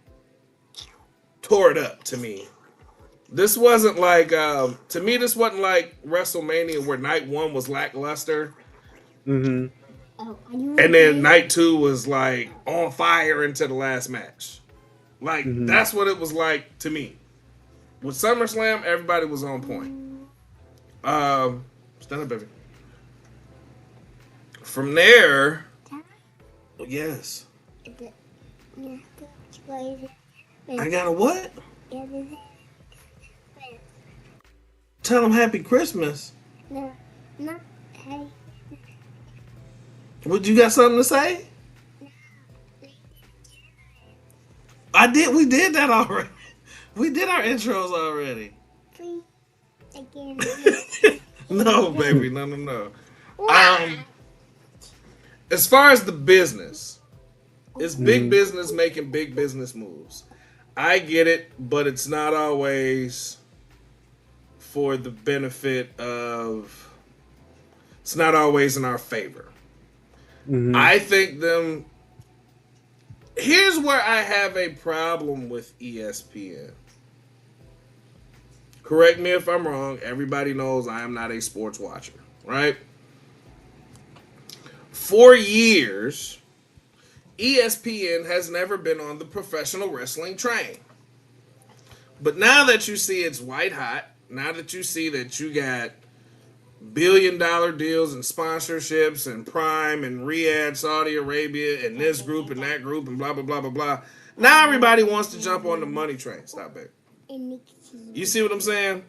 tore it up to me. This wasn't like, to me, this wasn't like WrestleMania where night one was lackluster. Mm-hmm. And then night two was like on fire into the last match. Like, that's what it was like to me. With SummerSlam, everybody was on point. Stand up, baby. From there, yes. I got a what? Tell them Happy Christmas. No, not hey. What, you got something to say? We did that already. We did our intros already. Please again. No, baby, no. As far as the business, it's big business making big business moves. I get it, but it's not always for the benefit of. It's not always in our favor. I think them. Here's where I have a problem with ESPN. Correct me if I'm wrong. Everybody knows I am not a sports watcher, right? For years, ESPN has never been on the professional wrestling train. But now that you see it's white hot, now that you see that you got billion-dollar deals and sponsorships and Prime and Riyadh, Saudi Arabia, and this group and that group and blah, blah, blah, blah, blah. Now everybody wants to jump on the money train. Stop it. You see what I'm saying?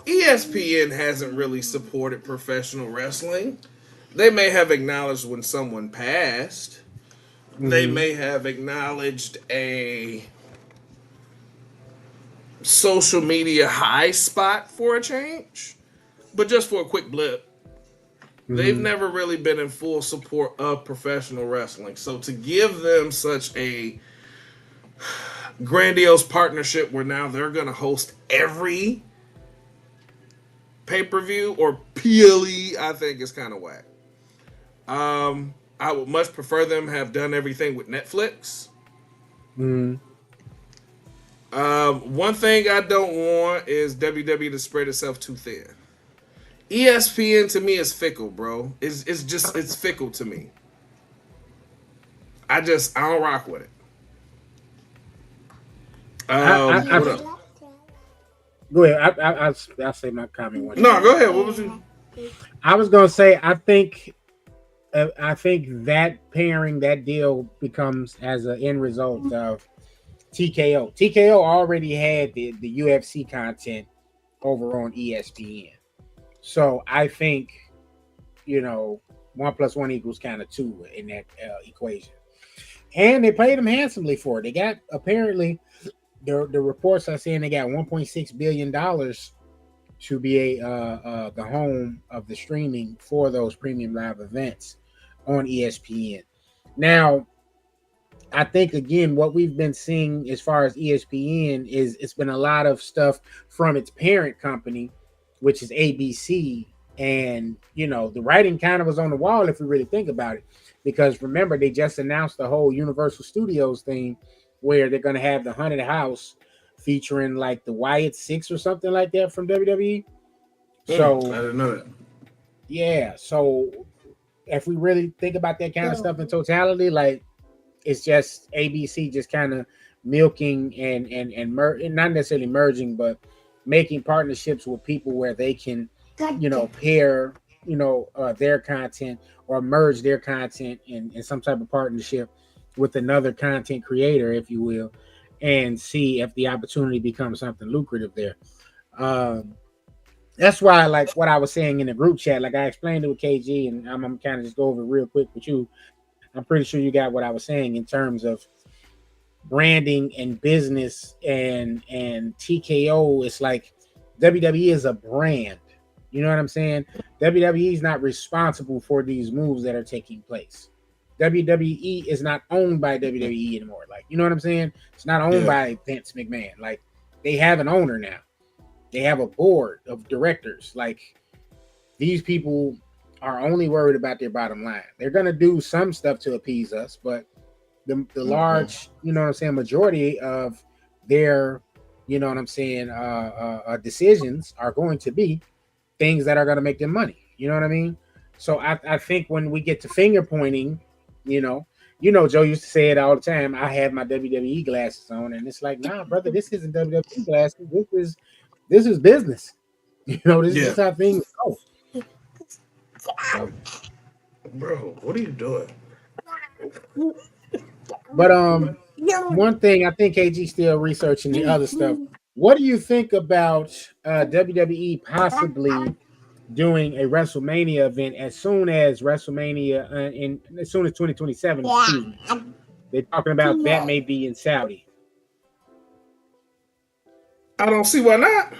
ESPN hasn't really supported professional wrestling. They may have acknowledged when someone passed. They may have acknowledged a social media high spot for a change. But just for a quick blip, they've never really been in full support of professional wrestling. So to give them such a grandiose partnership where now they're going to host every pay-per-view or PLE, I think is kind of whack. I would much prefer them have done everything with Netflix. Mm. One thing I don't want is WWE to spread itself too thin. ESPN to me is fickle, bro. It's fickle to me. I don't rock with it. What up? Go ahead. I'll say my comment one. No, go ahead. What was you? I was gonna say I think that pairing, that deal becomes as an end result of TKO. TKO already had the UFC content over on ESPN, so I think 1 + 1 = kind of 2 in that equation, and they paid them handsomely for it. They got apparently the reports are saying they got $1.6 billion to be the home of the streaming for those premium live events on ESPN. Now, I think again, what we've been seeing as far as ESPN is it's been a lot of stuff from its parent company, which is ABC, and the writing kind of was on the wall if we really think about it, because remember they just announced the whole Universal Studios thing, where they're going to have the Haunted House featuring like the Wyatt Six or something like that from WWE. So I didn't know that. Yeah, so if we really think about that kind of stuff in totality, like it's just ABC just kind of milking and not necessarily merging, but making partnerships with people where they can, pair, their content or merge their content in some type of partnership with another content creator, if you will, and see if the opportunity becomes something lucrative there. That's why, like what I was saying in the group chat, like I explained it with KG, and I'm kind of just go over it real quick with you. I'm pretty sure you got what I was saying in terms of branding and business and TKO. It's like WWE is a brand. You know what I'm saying? WWE is not responsible for these moves that are taking place. WWE is not owned by WWE anymore. Like, you know what I'm saying? It's not owned by Vince McMahon. Like, they have an owner now. They have a board of directors. Like, these people are only worried about their bottom line. They're going to do some stuff to appease us, but the large, majority of their, decisions are going to be things that are going to make them money. You know what I mean? So I think when we get to finger pointing, Joe used to say it all the time. I have my WWE glasses on, and it's like, nah, brother, this isn't WWE glasses. This is business. This is how things go. Bro, what are you doing? But one thing I think KG still researching the other stuff. What do you think about WWE possibly doing a WrestleMania event as soon as WrestleMania as soon as 2027? Excuse me. They're talking about that may be in Saudi. I don't see why not.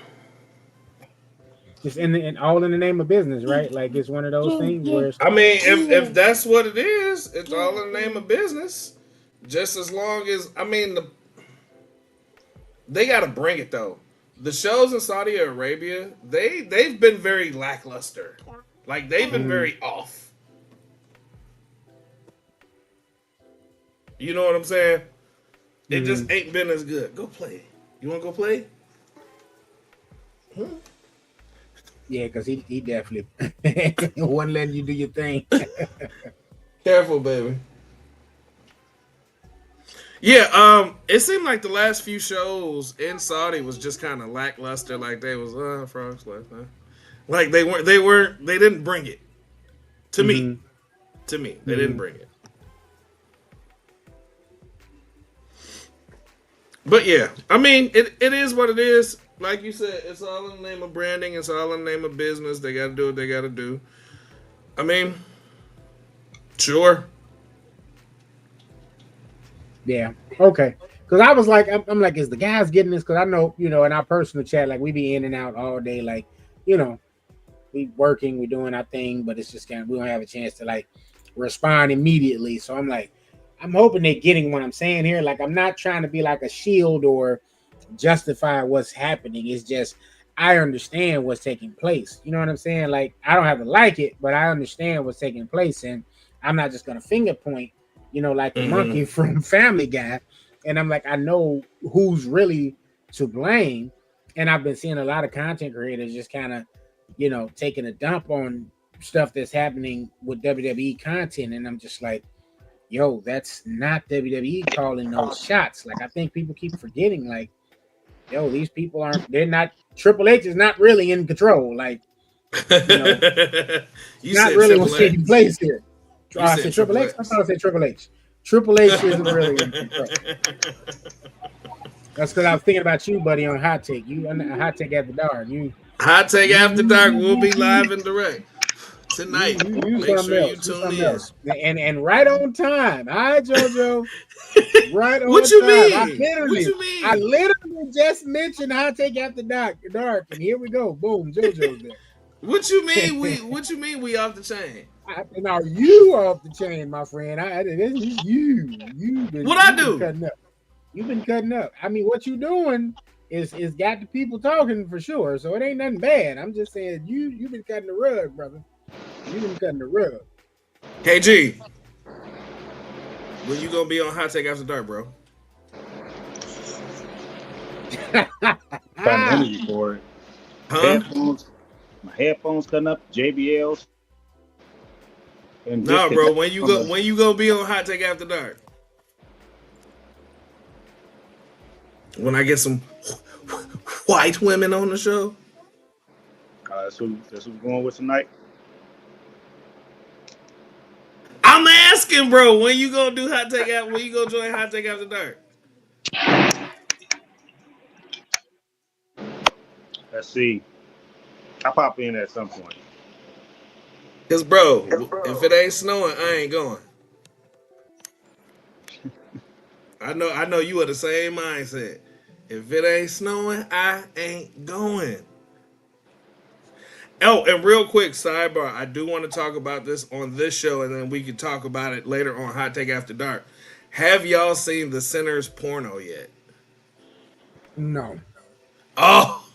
Just all in the name of business, right? Like it's one of those things where I mean, if that's what it is, it's all in the name of business. Just as long as they got to bring it though. The shows in Saudi Arabia, they've been very lackluster. Like they've been very off. You know what I'm saying? It just ain't been as good. Go play. You want to go play? Yeah, because he definitely wasn't letting you do your thing. Careful, baby. Yeah, it seemed like the last few shows in Saudi was just kind of lackluster. Like they was frogs life, huh? Like they didn't bring it to me. To me, they didn't bring it. But yeah, I mean, it is what it is. Like you said, it's all in the name of branding. It's all in the name of business. They got to do what they got to do. I mean, sure. Yeah. Okay. Because I was like, I'm like, is the guys getting this? Because I know, in our personal chat, like we be in and out all day. Like, we working, we doing our thing, but it's just we don't have a chance to like respond immediately. So I'm like, I'm hoping they're getting what I'm saying here. Like, I'm not trying to be like a shield or justify what's happening. It's just I understand what's taking place. You know what I'm saying? Like I don't have to like it, but I understand what's taking place, and I'm not just gonna finger point, like the Mhm. monkey from Family Guy. And I'm like, I know who's really to blame. And I've been seeing a lot of content creators just kind of, taking a dump on stuff that's happening with WWE content. And I'm just like, yo, that's not WWE calling those shots. Like, I think people keep forgetting, like, yo, these people they're not, Triple H is not really in control. Like, You not said really Triple what's taking H. place here. You I said said Triple Triple H. I H. thought I said Triple H. Triple H isn't really in control. That's because I was thinking about you, buddy, on Hot Take. You on Hot Take After Dark. Hot Take After Dark will be live and direct tonight. You Make something sure you else. You tune something in. else. And right on time. All right, JoJo. Right on What you time. mean? I What you mean? literally just mentioned Hot Take After Dark, and here we go. Boom, JoJo's there. What you mean? What you mean? We off the chain? Now you are off the chain, my friend. This is you. You've been cutting up. You've been cutting up. I mean, what you doing is got the people talking for sure. So it ain't nothing bad. I'm just saying you've been cutting the rug, brother. You've been cutting the rug. KG, when you gonna be on Hot Take After Dark, bro? Got money for it. Huh? My headphones cutting up, JBLs. And No, bro. When you gonna be on Hot Take After Dark? When I get some white women on the show? That's what we're going with tonight. I'm asking, bro. When you gonna do Hot Take After? When you gonna join Hot Take After Dark? Let's see. I'll pop in at some point. Cause, bro, if it ain't snowing, I ain't going. I know you are the same mindset. If it ain't snowing, I ain't going. Oh, and real quick, sidebar, I do want to talk about this on this show, and then we can talk about it later on Hot Take After Dark. Have y'all seen the Sinners porno yet? No. Oh,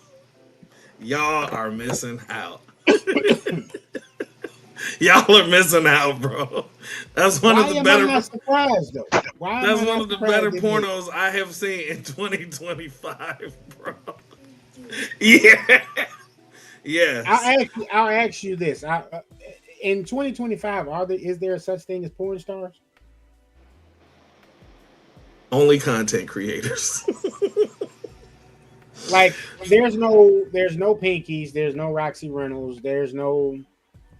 y'all are missing out. Y'all are missing out, bro. That's one of the better. Why am I not surprised though? That's one of the better pornos I have seen in 2025, bro. Yeah. Yes. I'll ask you this. In 2025, is there such thing as porn stars? Only content creators. Like there's no Pinkies, there's no Roxy Reynolds, there's no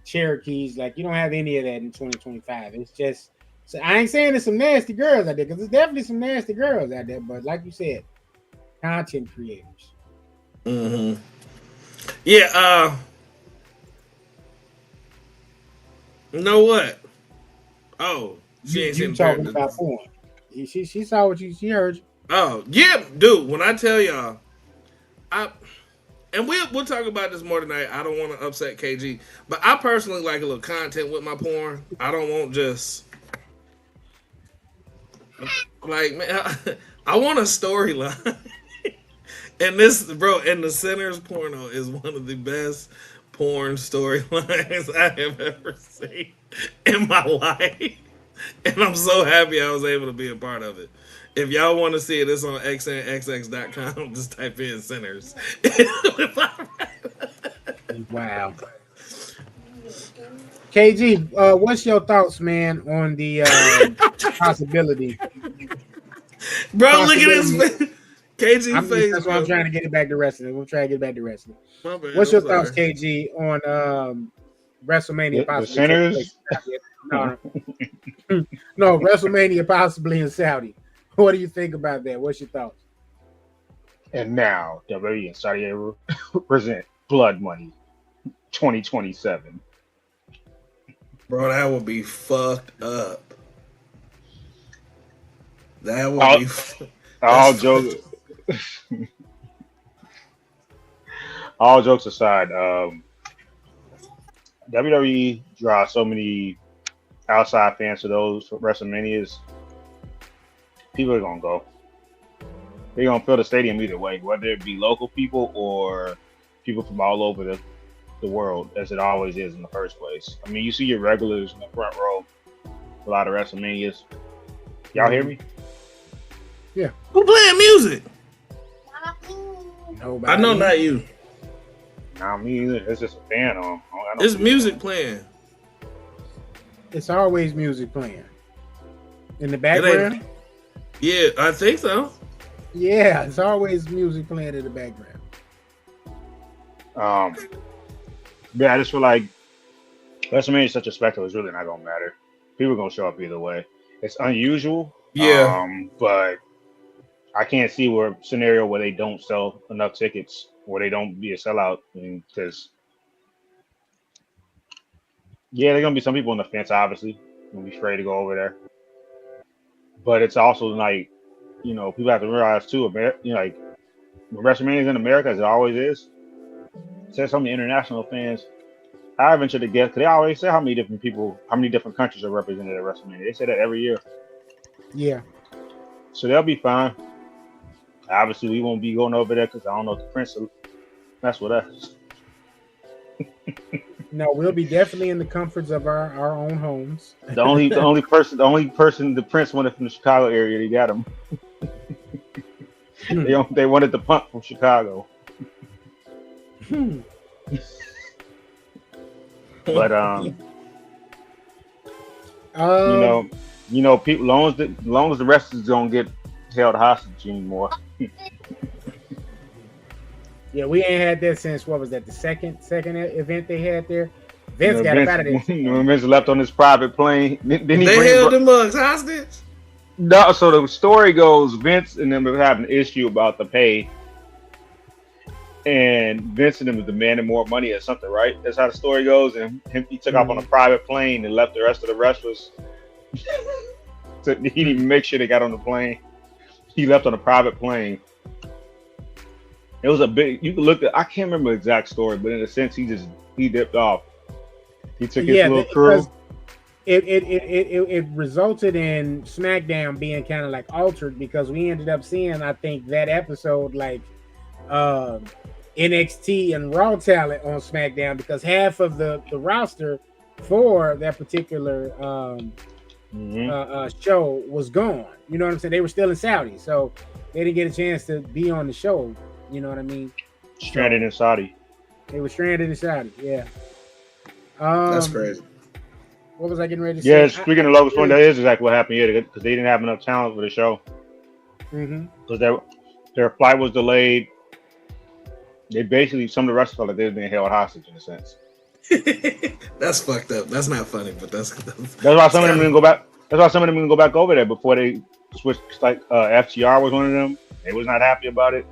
Cherokees. Like you don't have any of that in 2025. It's just, so I ain't saying there's some nasty girls out there, because there's definitely some nasty girls out there, but like you said, content creators. Mm-hmm. Yeah, you know what? Oh, she ain't you seen talking about porn. She saw what she heard you. Oh, yeah, dude, when I tell y'all, and we'll talk about this more tonight. I don't want to upset KG, but I personally like a little content with my porn. I don't want just like, man, I want a storyline. And this, bro, and the Sinners porno is one of the best porn storylines I have ever seen in my life. And I'm so happy I was able to be a part of it. If y'all want to see it, it's on xnxx.com. Just type in Sinners. Wow. KG, what's your thoughts, man, on the possibility? Bro, look at his face. KG face. That's why I'm trying to get it back to wrestling. We'll try to get back to wrestling. My bad, What's your I'm thoughts, sorry. KG, on WrestleMania The Sinners? No, WrestleMania possibly in Saudi. What do you think about that? What's your thoughts? And now, WWE and Saudi Arabia present Blood Money 2027. Bro, that would be fucked up. That would be. All jokes. All jokes aside, WWE draws so many outside fans to those WrestleManias. People are gonna go. They're gonna fill the stadium either way, whether it be local people or people from all over the world, as it always is in the first place. I mean, you see your regulars in the front row a lot of WrestleManias. Y'all hear me? Who playing music? Nobody. I know not you. Nah, me either. It's just a fan on. It's music playing. It's always music playing in the It background. ain't. Yeah, I think so. Yeah, it's always music playing in the background. Yeah, I just feel like WrestleMania is such a spectacle. It's really not gonna matter. People are gonna show up either way. It's unusual. Yeah. But I can't see a scenario where they don't sell enough tickets, where they don't be a sellout, because yeah, there's gonna be some people on the fence. Obviously, gonna be afraid to go over there. But it's also like, people have to realize too, like when WrestleMania is in America, as it always is. Says some of the international fans, I venture to guess, because they always say how many different countries are represented at WrestleMania. They say that every year. Yeah. So they'll be fine. Obviously, we won't be going over there because I don't know if the Prince will mess with us. No, we'll be definitely in the comforts of our own homes. The only person the Prince wanted from the Chicago area, they got him. They wanted the punk from Chicago. But people, long as the wrestlers don't get held hostage anymore. Yeah, we ain't had that since, what was that, the second event they had there? Vince got Vince, out of there. when Vince left on his private plane, then he They held the mugs hostage? No, so the story goes, Vince and them were having an issue about the pay, and Vince and them was demanding more money or something, right? That's how the story goes. And he took off on a private plane and left the rest of the wrestlers. So he didn't even make sure they got on the plane. He left on a private plane. It was a big. You can look at. I can't remember the exact story, but in a sense, he dipped off. He took his little crew. It resulted in SmackDown being kind of like altered, because we ended up seeing, I think, that episode like NXT and Raw talent on SmackDown, because half of the roster for that particular show was gone. You know what I'm saying? They were still in Saudi, so they didn't get a chance to be on the show. You know what I mean? Stranded in Saudi. They were stranded in Saudi. Yeah. That's crazy. What was I getting ready to say? Yeah, speaking of Logan's point, that is exactly what happened here, because they didn't have enough talent for the show. Because their flight was delayed. They basically, some of the wrestlers felt like they were being held hostage in a sense. That's fucked up. That's not funny, but that's why some of them didn't go back. That's why some of them didn't go back over there before they switched. Like FTR was one of them. They was not happy about it.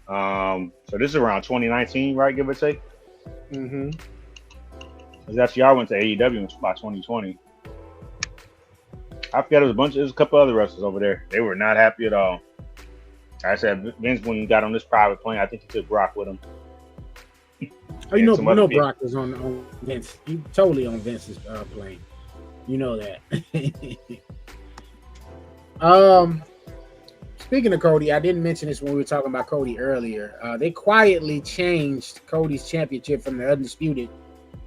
So this is around 2019, right? Give or take. Because FTR went to AEW by 2020. I forgot there's a couple other wrestlers over there. They were not happy at all. Like I said, Vince, when he got on this private plane, I think he took Brock with him. Oh, you know Brock was on Vince. He totally on Vince's plane. You know that. Speaking of Cody, I didn't mention this when we were talking about Cody earlier. They quietly changed Cody's championship from the undisputed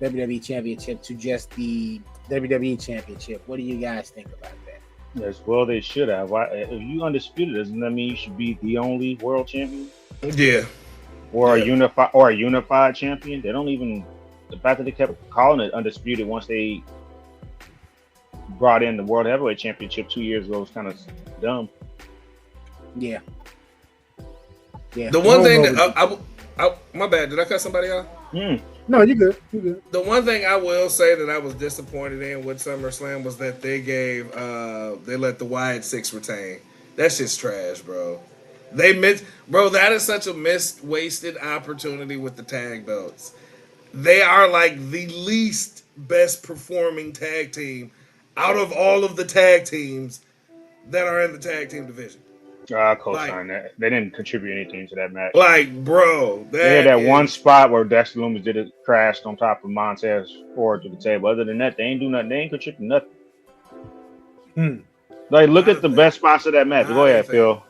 WWE championship to just the WWE championship. What do you guys think about that? Yes, well, they should have. Why, if you undisputed, doesn't that mean you should be the only world champion? Yeah. Or a unified champion? They don't even. The fact that they kept calling it undisputed once they brought in the World Heavyweight Championship 2 years ago was kind of dumb. Yeah. The one thing that I my bad. Did I cut somebody off? No, you're good. You're good. The one thing I will say that I was disappointed in with SummerSlam was that they let the Wyatt Six retain. That's just trash, bro. That is such a wasted opportunity with the tag belts. They are like the least best performing tag team out of all of the tag teams that are in the tag team division. I co-sign that. They didn't contribute anything to that match. Like, bro, they had that one spot where Dexter Lumis did it, crashed on top of Montez forward to the table. Other than that, they ain't do nothing. They ain't contribute nothing. Like, look at the best spots of that match. Go ahead, Phil.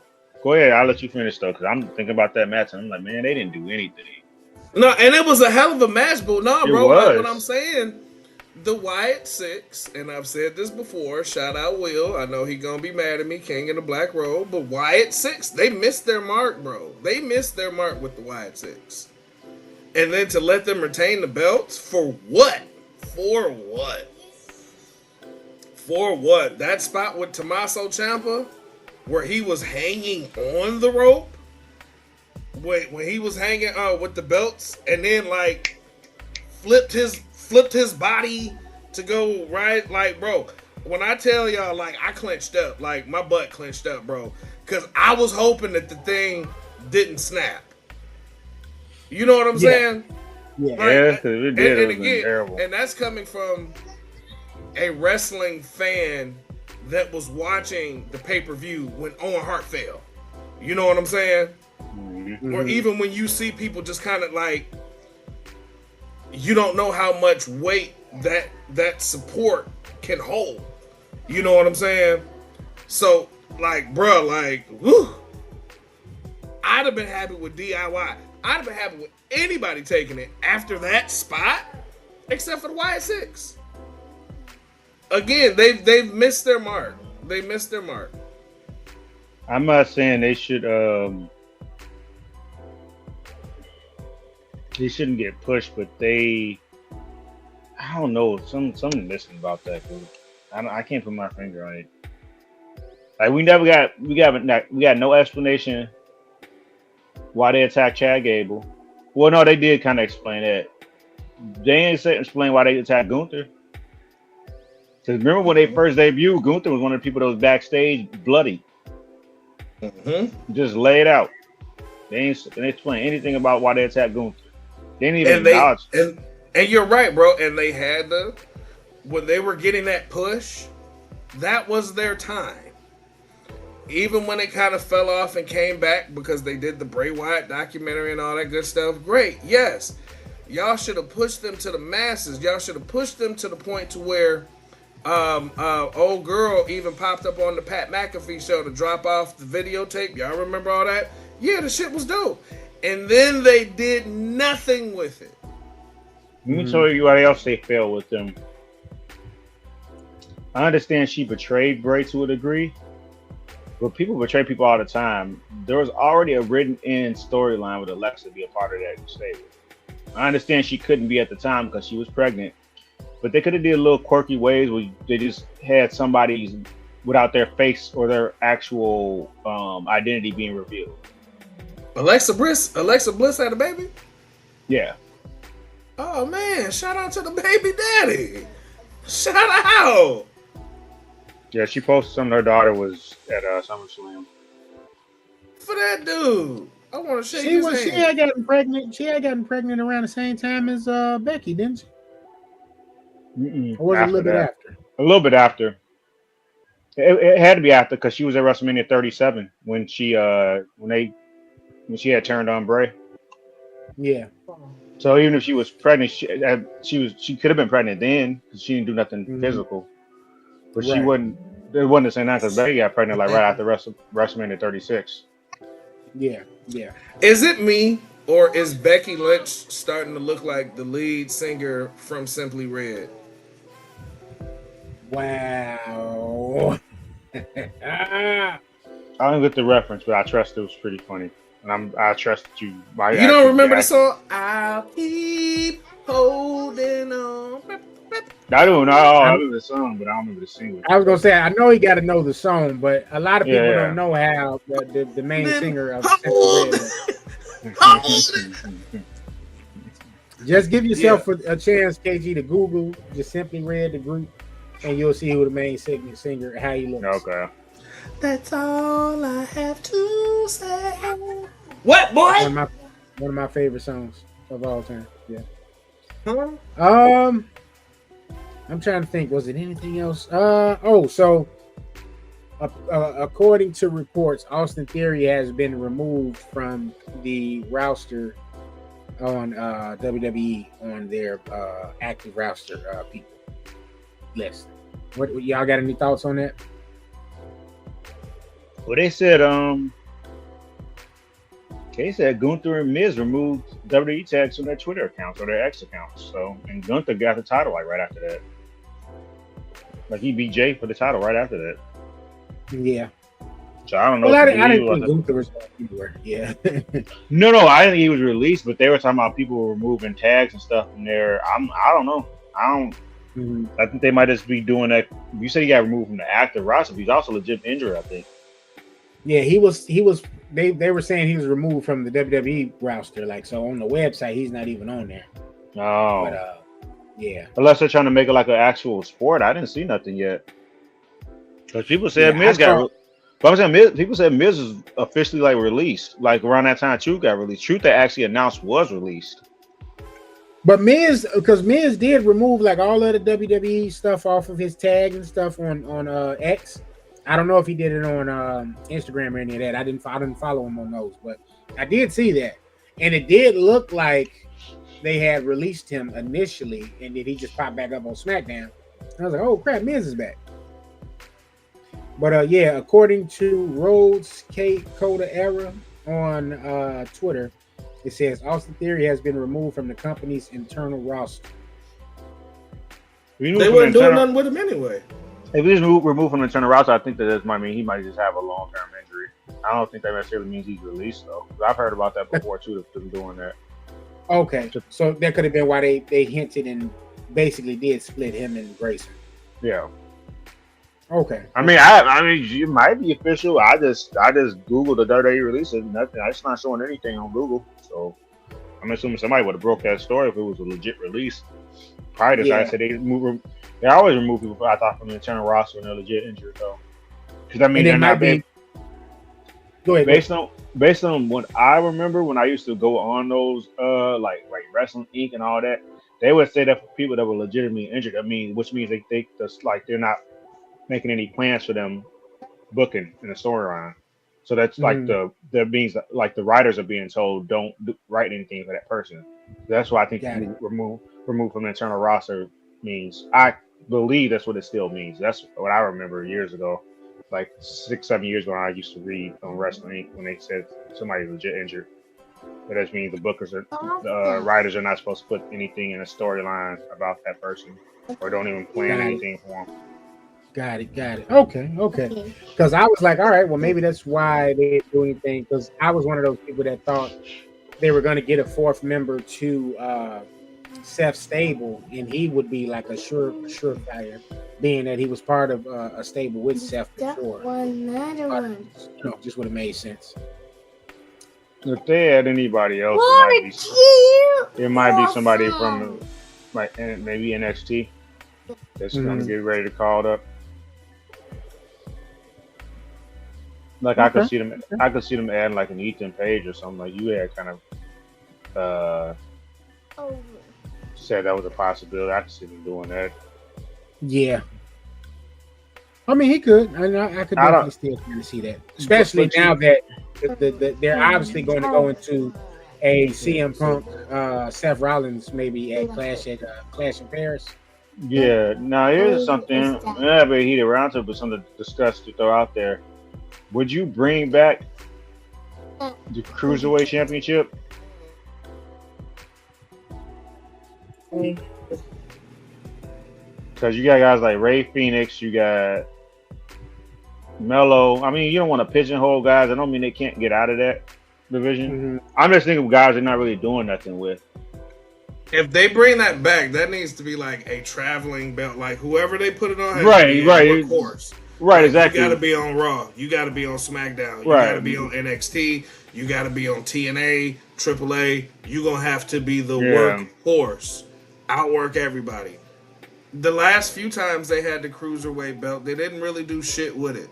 Go ahead. I'll let you finish though, because I'm thinking about that match and I'm like, man, they didn't do anything. No, and it was a hell of a match, but no, bro. Like what I'm saying, the Wyatt Six, and I've said this before, shout out Will. I know he gonna be mad at me, King in the Black Robe, but Wyatt Six, they missed their mark, bro. They missed their mark with the Wyatt Six. And then to let them retain the belts for what? For what? For what? That spot with Tommaso Ciampa, where he was hanging on the rope, when he was hanging with the belts, and then like flipped his body to go right, like, bro. When I tell y'all, like, I clenched up, like my butt clenched up, bro, because I was hoping that the thing didn't snap. You know what I'm saying? Yeah. Yeah, because it did. And It was again, terrible. and that's coming from a wrestling fan that was watching the pay-per-view when Owen Hart fell. You know what I'm saying? Mhm. Or even when you see people just kind of like, you don't know how much weight that support can hold. You know what I'm saying? So, like, bro, like, whew, I'd have been happy with DIY. I'd have been happy with anybody taking it after that spot, except for the Wyatt Six. Again, they've missed their mark. They missed their mark. I'm not saying they shouldn't get pushed, but I don't know, something missing about that group. I can't put my finger on it. Like we got no explanation why they attacked Chad Gable. Well, no, they did kind of explain that. They ain't explain why they attacked Gunther. Because remember when they first debuted, Gunther was one of the people that was backstage bloody. Mm-hmm. Just laid out. They ain't explain anything about why they attacked Gunther. They didn't even And acknowledge. and you're right, bro. And they had when they were getting that push, that was their time. Even when it kind of fell off and came back because they did the Bray Wyatt documentary and all that good stuff, great, yes. Y'all should have pushed them to the masses. Y'all should have pushed them to the point to where old girl even popped up on the Pat McAfee show to drop off the videotape. Y'all remember all that? Yeah, the shit was dope. And then they did nothing with it. Let me tell you what else they failed with them. I understand she betrayed Bray to a degree, but people betray people all the time. There was already a written-in storyline with Alexa be a part of that stable. I understand she couldn't be at the time because she was pregnant, but they could have did little quirky ways where they just had somebody without their face or their actual identity being revealed. Alexa Bliss had a baby? Yeah. Oh man, shout out to the baby daddy. Shout out. Yeah, she posted something her daughter was at SummerSlam. For that dude. I want to shake She his hand. She had gotten pregnant. She had gotten pregnant around the same time as Becky, didn't she? Or was it a little bit after? A little bit after. It had to be after because she was at WrestleMania 37 when she had turned on Bray. Yeah. So even if she was pregnant, she could have been pregnant then because she didn't do nothing physical. But she wouldn't. It wasn't the same time because Becky got pregnant like right after WrestleMania 36. Yeah. Is it me or is Becky Lynch starting to look like the lead singer from Simply Red? Wow. I don't get the reference, but I trust it was pretty funny, and I trust that you. You don't remember the song? I'll keep holding on. I don't know. I remember the song, but I don't remember the singer. I was gonna say I know he got to know the song, but a lot of people don't know how the main singer of Simply Red. Just give yourself a chance, KG, to Google just Simply Red the group, and you'll see who the main singer, how he looks. Okay. That's all I have to say. What, boy? One of my favorite songs of all time. Yeah. Huh? I'm trying to think. Was it anything else? So according to reports, Austin Theory has been removed from the roster on WWE on their active roster people list. What y'all got any thoughts on that? Well, they said They said Gunther and Miz removed WWE tags from their Twitter accounts or their X accounts. So, and Gunther got the title like right after that. Like he beat Jay for the title right after that. Yeah. So I don't know. Well, I if didn't he was think Gunther was going anywhere. Yeah. No, I didn't think he was released, but they were talking about people removing tags and stuff from there. I don't know. Mhm. I think they might just be doing that. You said he got removed from the active roster, but he's also legit injured, I think. Yeah, he was. They were saying he was removed from the WWE roster. Like, so on the website, he's not even on there. No. But yeah. Unless they're trying to make it like an actual sport. I didn't see nothing yet. Because people said Yeah, Miz I got. saw- But I'm saying people said Miz is officially like released. Like around that time, Truth got released. Truth that actually announced was released. But because Miz did remove like all of the WWE stuff off of his tag and stuff on X. I don't know if he did it on Instagram or any of that. I didn't follow him on those, but I did see that, and it did look like they had released him initially, and then he just popped back up on SmackDown. And I was like, oh crap, Miz is back. But yeah, according to Rhodes Kate Coda Era on Twitter, it says Austin Theory has been removed from the company's internal roster. They weren't doing nothing with him anyway. If he's removed from the internal roster, I think that might mean he might just have a long-term injury. I don't think that necessarily means he's released, though. I've heard about that before, too, them doing that. Okay, so that could have been why they hinted and basically did split him and Grayson. Yeah. Okay. I mean, it might be official. I just Googled the WWE release and nothing. It's not showing anything on Google. So I'm assuming somebody would have broke that story if it was a legit release. Probably decided they always remove people. I thought from the internal roster when they're legit injured, though. Because I mean, they're not Go ahead. based on what I remember when I used to go on those like Wrestling Inc. and all that. They would say that for people that were legitimately injured. I mean, which means they just like they're not making any plans for them booking in the storyline. So that's like that means like the writers are being told don't write anything for that person. That's why I think remove from the internal roster means. I believe that's what it still means. That's what I remember years ago, like 6-7 years ago. I used to read on Wrestling Inc. when they said somebody's legit injured. But that means the writers are not supposed to put anything in a storyline about that person or don't even plan anything for them. Got it. Okay. Because I was like, all right, well, maybe that's why they didn't do anything. Because I was one of those people that thought they were going to get a fourth member to Seth Stable, and he would be like a surefire, being that he was part of a stable with Seth before. Just would have made sense. If they had anybody else, it might be somebody from like maybe NXT that's going to get ready to call it up. Like I could see them adding like an Ethan Page or something. Like you had kind of said that was a possibility. I could see them doing that. Yeah. I mean, he could. I could definitely still kind of see that, especially now that they're obviously going to go into a CM Punk, Seth Rollins, maybe a Clash in Paris. Yeah. Now here's something. Yeah, but heated roundtable, but something to discuss to throw out there. Would you bring back the Cruiserweight Championship? Because you got guys like Ray Phoenix, you got Mello. I mean, you don't want to pigeonhole guys. I don't mean they can't get out of that division. I'm just thinking of guys they're not really doing nothing with. If they bring that back, that needs to be like a traveling belt. Like whoever they put it on, has right. Of course. Right, like, exactly. You got to be on Raw. You got to be on SmackDown. You got to be on NXT. You got to be on TNA, AAA. You're going to have to be the workhorse. Outwork everybody. The last few times they had the Cruiserweight belt, they didn't really do shit with it.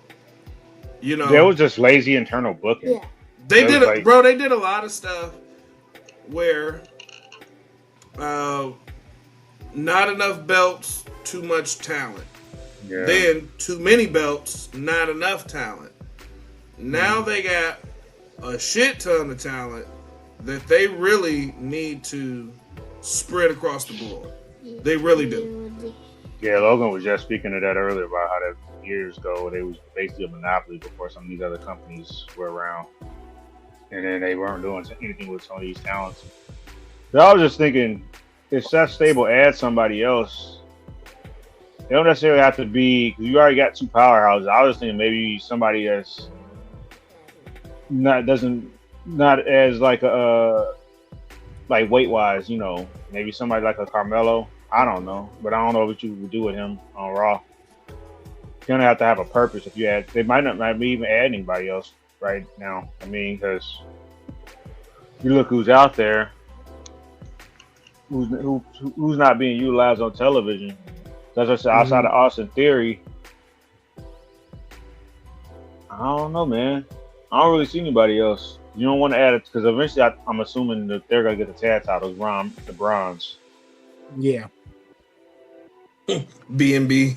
You know, there was just lazy internal booking. Yeah. They did a lot of stuff where not enough belts, too much talent. Yeah. Then too many belts, not enough talent. Now they got a shit ton of talent that they really need to spread across the board. They really do. Yeah, Logan was just speaking of that earlier about how that years ago they was basically a monopoly before some of these other companies were around. and then they weren't doing anything with some of these talents. So I was just thinking, if Seth Stable adds somebody else, they don't necessarily have to be, because you already got two powerhouses. I was thinking maybe somebody that's not as like like weight wise, maybe somebody like a Carmelo. I don't know, but I don't know what you would do with him on Raw. You're gonna have to have a purpose if you add. They might be even add anybody else right now. I mean, because you look who's out there, who's not being utilized on television. As I said, outside of Austin Theory, I don't know, man. I don't really see anybody else. You don't want to add it because eventually I'm assuming that they're gonna get the tag titles, the bronze. Yeah. B&B.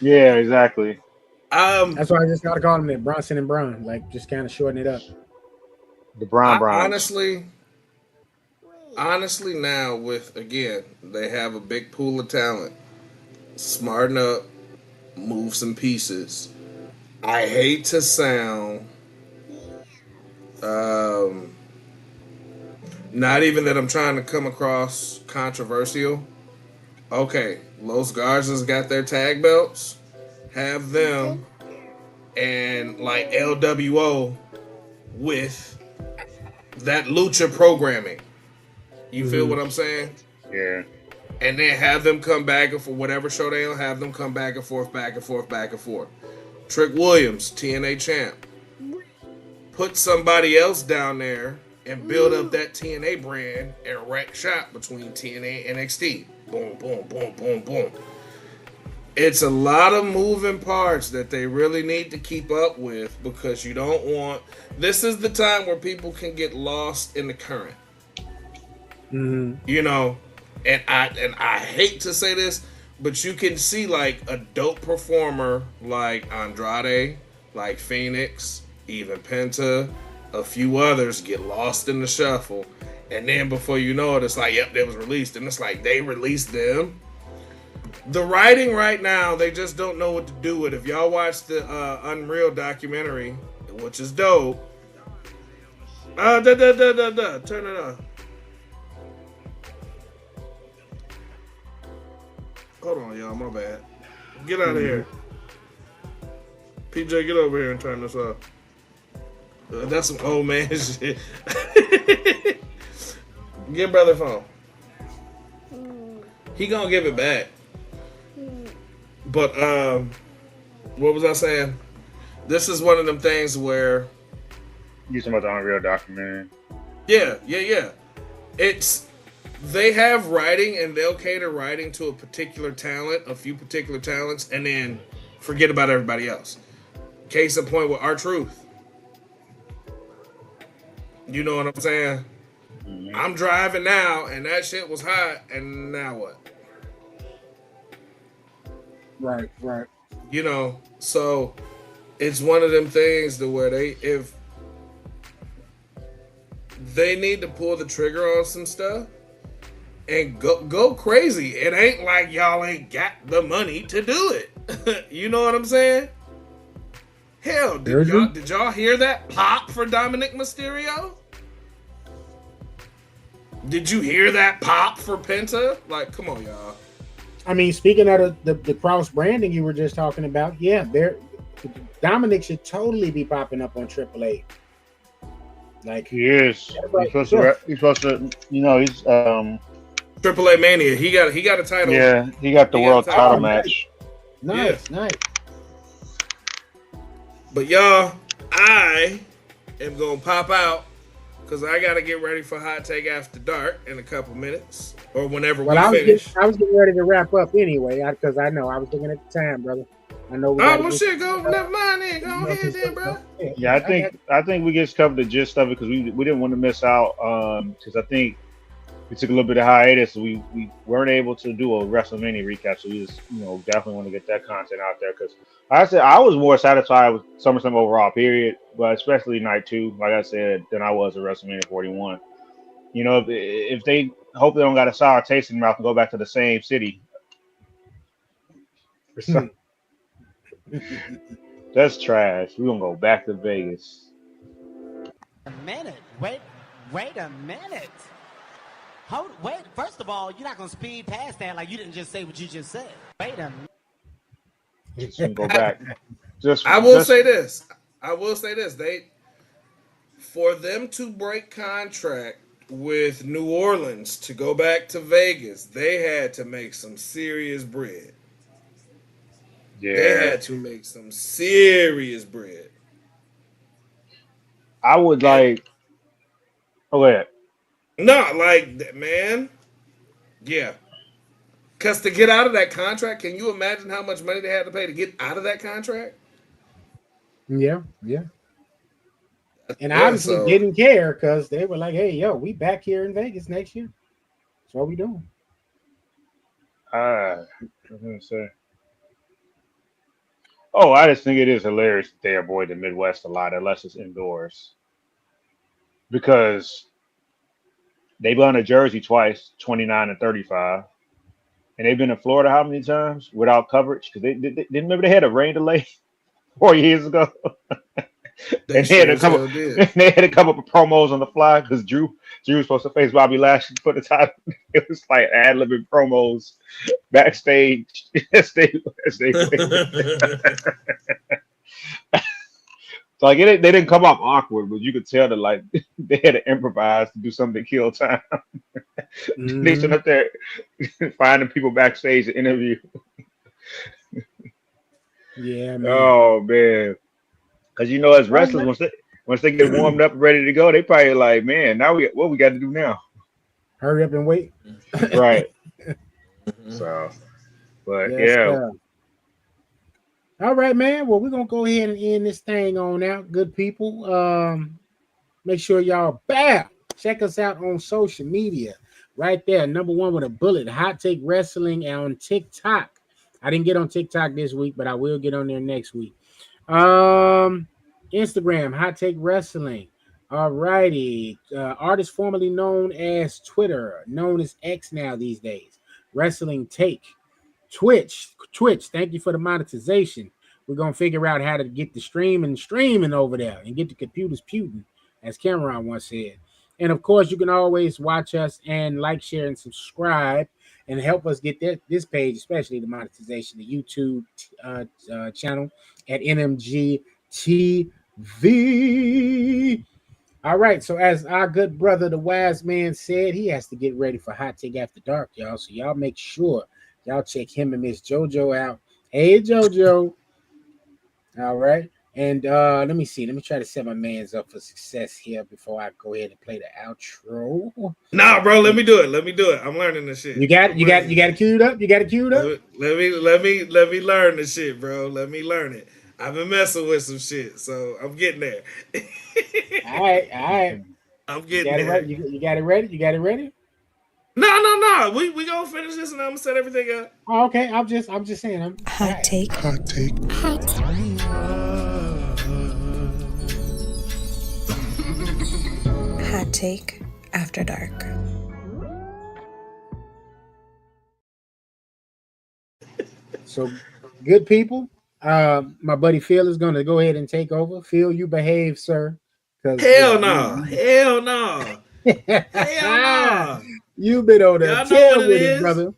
Yeah, exactly. That's why I just gotta call them that, Bronson and Braun. Like, just kind of shorten it up. The bronze. Honestly, now with again, they have a big pool of talent. Smarten up, move some pieces. I hate to sound not even that I'm trying to come across controversial. Okay, Los Garza's got their tag belts. Have them and like LWO with that lucha programming. You feel what I'm saying? Yeah. And then have them come back and for whatever show they'll have them come back and forth, back and forth, back and forth. Trick Williams, TNA champ. Put somebody else down there and build up that TNA brand and wreck shop between TNA and NXT. Boom, boom, boom, boom, boom. It's a lot of moving parts that they really need to keep up with because you don't want. This is the time where people can get lost in the current. And I hate to say this, but you can see like a dope performer like Andrade, like Phoenix, even Penta, a few others get lost in the shuffle. And then before you know it, it's like, yep, they was released. And it's like, they released them. The writing right now, they just don't know what to do with it. If y'all watch the Unreal documentary, which is dope. Turn it on. Hold on, y'all. My bad. Get out of here. PJ, get over here and turn this off. That's some old man shit. Give brother phone. He gonna give it back. But what was I saying? This is one of them things where You talking about the Unreal documentary? Yeah. They have writing and they'll cater writing to a particular talent, a few particular talents, and then forget about everybody else. Case in point with R-Truth. You know what I'm saying? Mm-hmm. I'm driving now, and that shit was hot, and now what? Right. So it's one of them things to where if they need to pull the trigger on some stuff and go crazy. It ain't like y'all ain't got the money to do it. You know what I'm saying? Hell, did y'all hear that pop for Dominic Mysterio? Did you hear that pop for Penta? Like, come on, y'all. I mean, speaking of the cross branding you were just talking about, yeah, Dominic should totally be popping up on AAA. Like he is. He's supposed to. He's AAA Mania. He got a title. Yeah, he got the world title match. Nice. But y'all, I am gonna pop out because I gotta get ready for Hot Take After Dark in a couple minutes or whenever we finish. I was getting ready to wrap up anyway because I know I was looking at the time, brother. I know. Never mind then. Go ahead then, bro. Yeah, I think we just covered the gist of it because we didn't want to miss out. Because I think we took a little bit of hiatus. We weren't able to do a WrestleMania recap, so we just definitely want to get that content out there. Because I was more satisfied with SummerSlam overall, period, but especially night 2, like I said, than I was at WrestleMania 41. If they hope they don't got a sour taste in their mouth and go back to the same city. That's trash. We're gonna go back to Vegas. A minute. Wait a minute. Wait. First of all, you're not gonna speed past that like you didn't just say what you just said. Wait a minute. Just gonna go back. I will say this. They for them to break contract with New Orleans to go back to Vegas, they had to make some serious bread. They Yeah, had to make some serious bread. I would And like. Oh yeah, not like that, man. Yeah. Because to get out of that contract, can you imagine how much money they had to pay to get out of that contract? Yeah, yeah. And Yeah, obviously so didn't care because they were like, "Hey, yo, we back here in Vegas next year. That's what we doing." I was gonna say. Oh, I just think it is hilarious that they avoid the Midwest a lot unless it's indoors because they've gone to Jersey twice, 29 and 35, and they've been to Florida how many times without coverage? Because they remember they had a rain delay 4 years ago, they and they had sure a as couple. hell did. They had a couple of promos on the fly because Drew was supposed to face Bobby Lashley for the time. It was like ad libbing promos backstage as they waited. So like they didn't come off awkward, but you could tell that like they had to improvise to do something to kill time. They Hmm. sitting up there finding people backstage to interview. Yeah, man. Oh man, because as All wrestlers, right. once they get warmed up and ready to go, they probably like, man, now what we got to do now, Hurry up and wait. right? Mhm. So, but Yes, yeah, sir. All right, man. Well, we're gonna go ahead and end this thing on out, good people. Make sure y'all check us out on social media. Right there, number one with a bullet, Hot Take Wrestling on TikTok. I didn't get on TikTok this week, but I will get on there next week. Um, Instagram, Hot Take Wrestling. All righty. Artist formerly known as Twitter, known as X now these days. Wrestling Take. Twitch. Thank you for the monetization. We're gonna figure out how to get the streaming over there and get the computers puting, as Cameron once said. And of course, you can always watch us and like, share, and subscribe, and help us get this page, especially the monetization, the YouTube channel at NMG TV. All right, so as our good brother, the wise man, said, he has to get ready for Hot Take After Dark, y'all. So y'all make sure y'all check him and Miss JoJo out. Hey, JoJo. All right. And let me see. Let me try to set my man's up for success here before I go ahead and play the outro. Nah, bro, let me do it. Let me do it. I'm learning this shit. You got it. I'm You got learning it. You this got it shit. queued up. You got it queued up. Let me learn the shit, bro. Let me learn it. I've been messing with some shit, so I'm getting there. All right. All right. I'm You getting got it right. there. You got it ready. You got it ready. No. We gonna finish this and I'm gonna set everything up. Oh, okay. I'm just saying. All Hot right. take. Hot take after dark. So, good people. My buddy Phil is going to go ahead and take over. Phil, you behave, sir, because Hell no. Hell no. Hell no. you've been on the Y'all know what tail it with it, is? brother.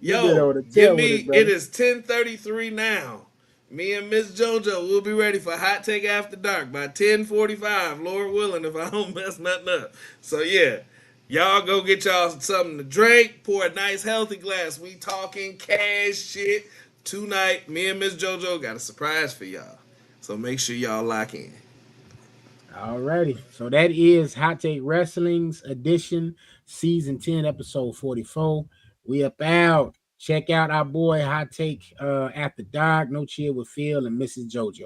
You've been Yo, on the give tail with it, me it brother. is 10:33 now. Me and Miss JoJo will be ready for Hot Take After Dark by 10:45, Lord willing, if I don't mess nothing up. So yeah, y'all go get y'all something to drink, pour a nice healthy glass. We talking cash shit tonight. Me and Miss JoJo got a surprise for y'all. So make sure y'all lock in. All righty. So that is Hot Take Wrestling's edition, season 10, episode 44. We up out. Check out our boy Hot Take After Dark, No Chill with Phil and Mrs. JoJo.